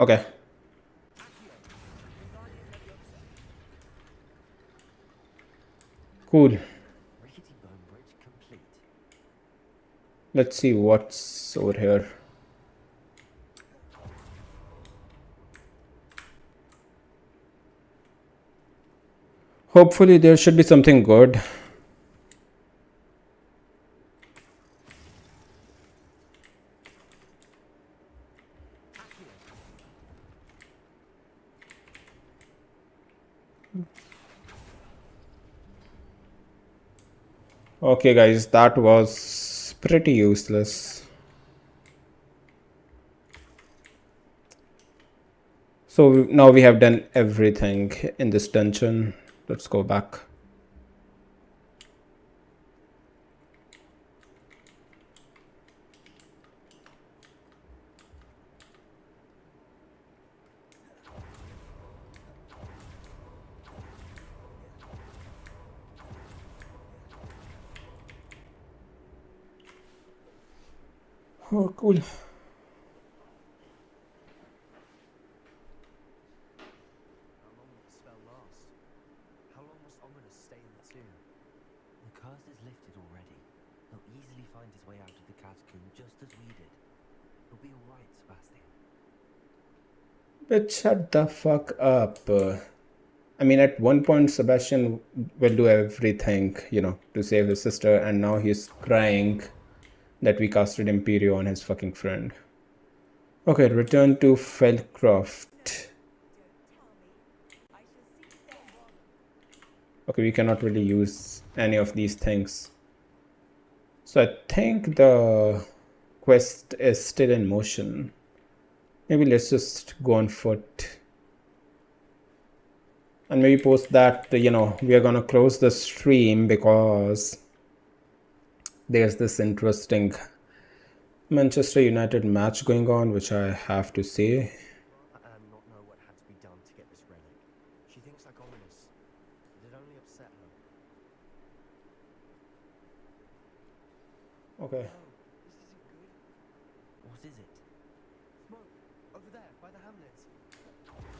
Okay. Cool. Rickety bone bridge complete. Let's see what's over here. Hopefully there should be something good. Okay guys, that was pretty useless. So now we have done everything in this dungeon. Let's go back. Oh, cool. How long will the spell last? How long must Ominous stay in the tomb? The curse is lifted already. He'll easily find his way out of the catacomb just as we did. He'll be alright, Sebastian. But shut the fuck up. I mean, at one point, Sebastian will do everything, to save his sister, and now he's crying that we casted Imperio on his fucking friend. Okay, return to Felcroft. Okay, we cannot really use any of these things. So I think the quest is still in motion. Maybe let's just go on foot. And maybe post that, we are gonna close the stream because there's this interesting Manchester United match going on, which I have to see. And not know what had to be done to get this relic. She thinks like Ominous. But it only upset her. Okay. Oh, this isn't good. What is it? Smoke! Over there, by the hamlet. Let's hurry.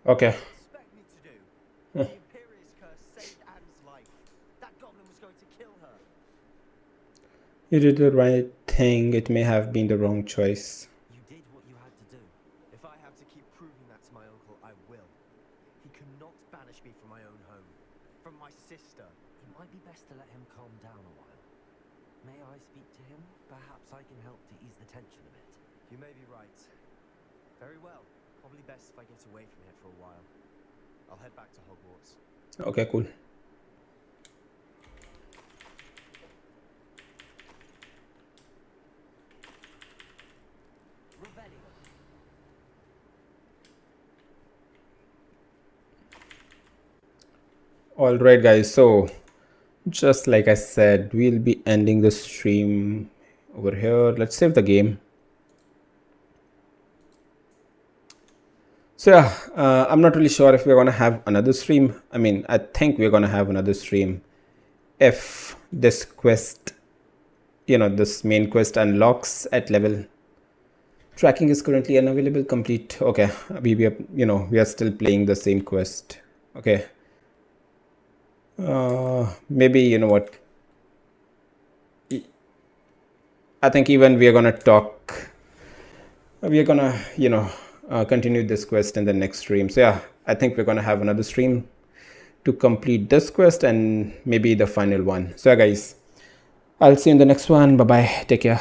Okay. What do you expect me to do? The Imperious curse saved Anne's life. That goblin was going to kill her. You did the right thing. It may have been the wrong choice. You did what you had to do. If I have to keep proving that to my uncle, I will. He cannot banish me from my own home. From my sister. It might be best to let him calm down a while. May I speak to him? Perhaps I can help to ease the tension a bit. You may be right. Very well. Probably best if I get away from here for a while. I'll head back to Hogwarts. Okay, cool. Revelio. All right, guys. So, just like I said, we'll be ending the stream over here. Let's save the game. So yeah, I'm not really sure if we're gonna have another stream. I mean, I think we're gonna have another stream if this quest, this main quest unlocks at level. Tracking is currently unavailable. Complete. Okay, we are still playing the same quest. Okay. Maybe you know what. I think even we are gonna talk. We are gonna continue this quest in the next stream. So yeah, I think we're gonna have another stream to complete this quest and maybe the final one. So yeah, guys, I'll see you in the next one. Bye bye. Take care.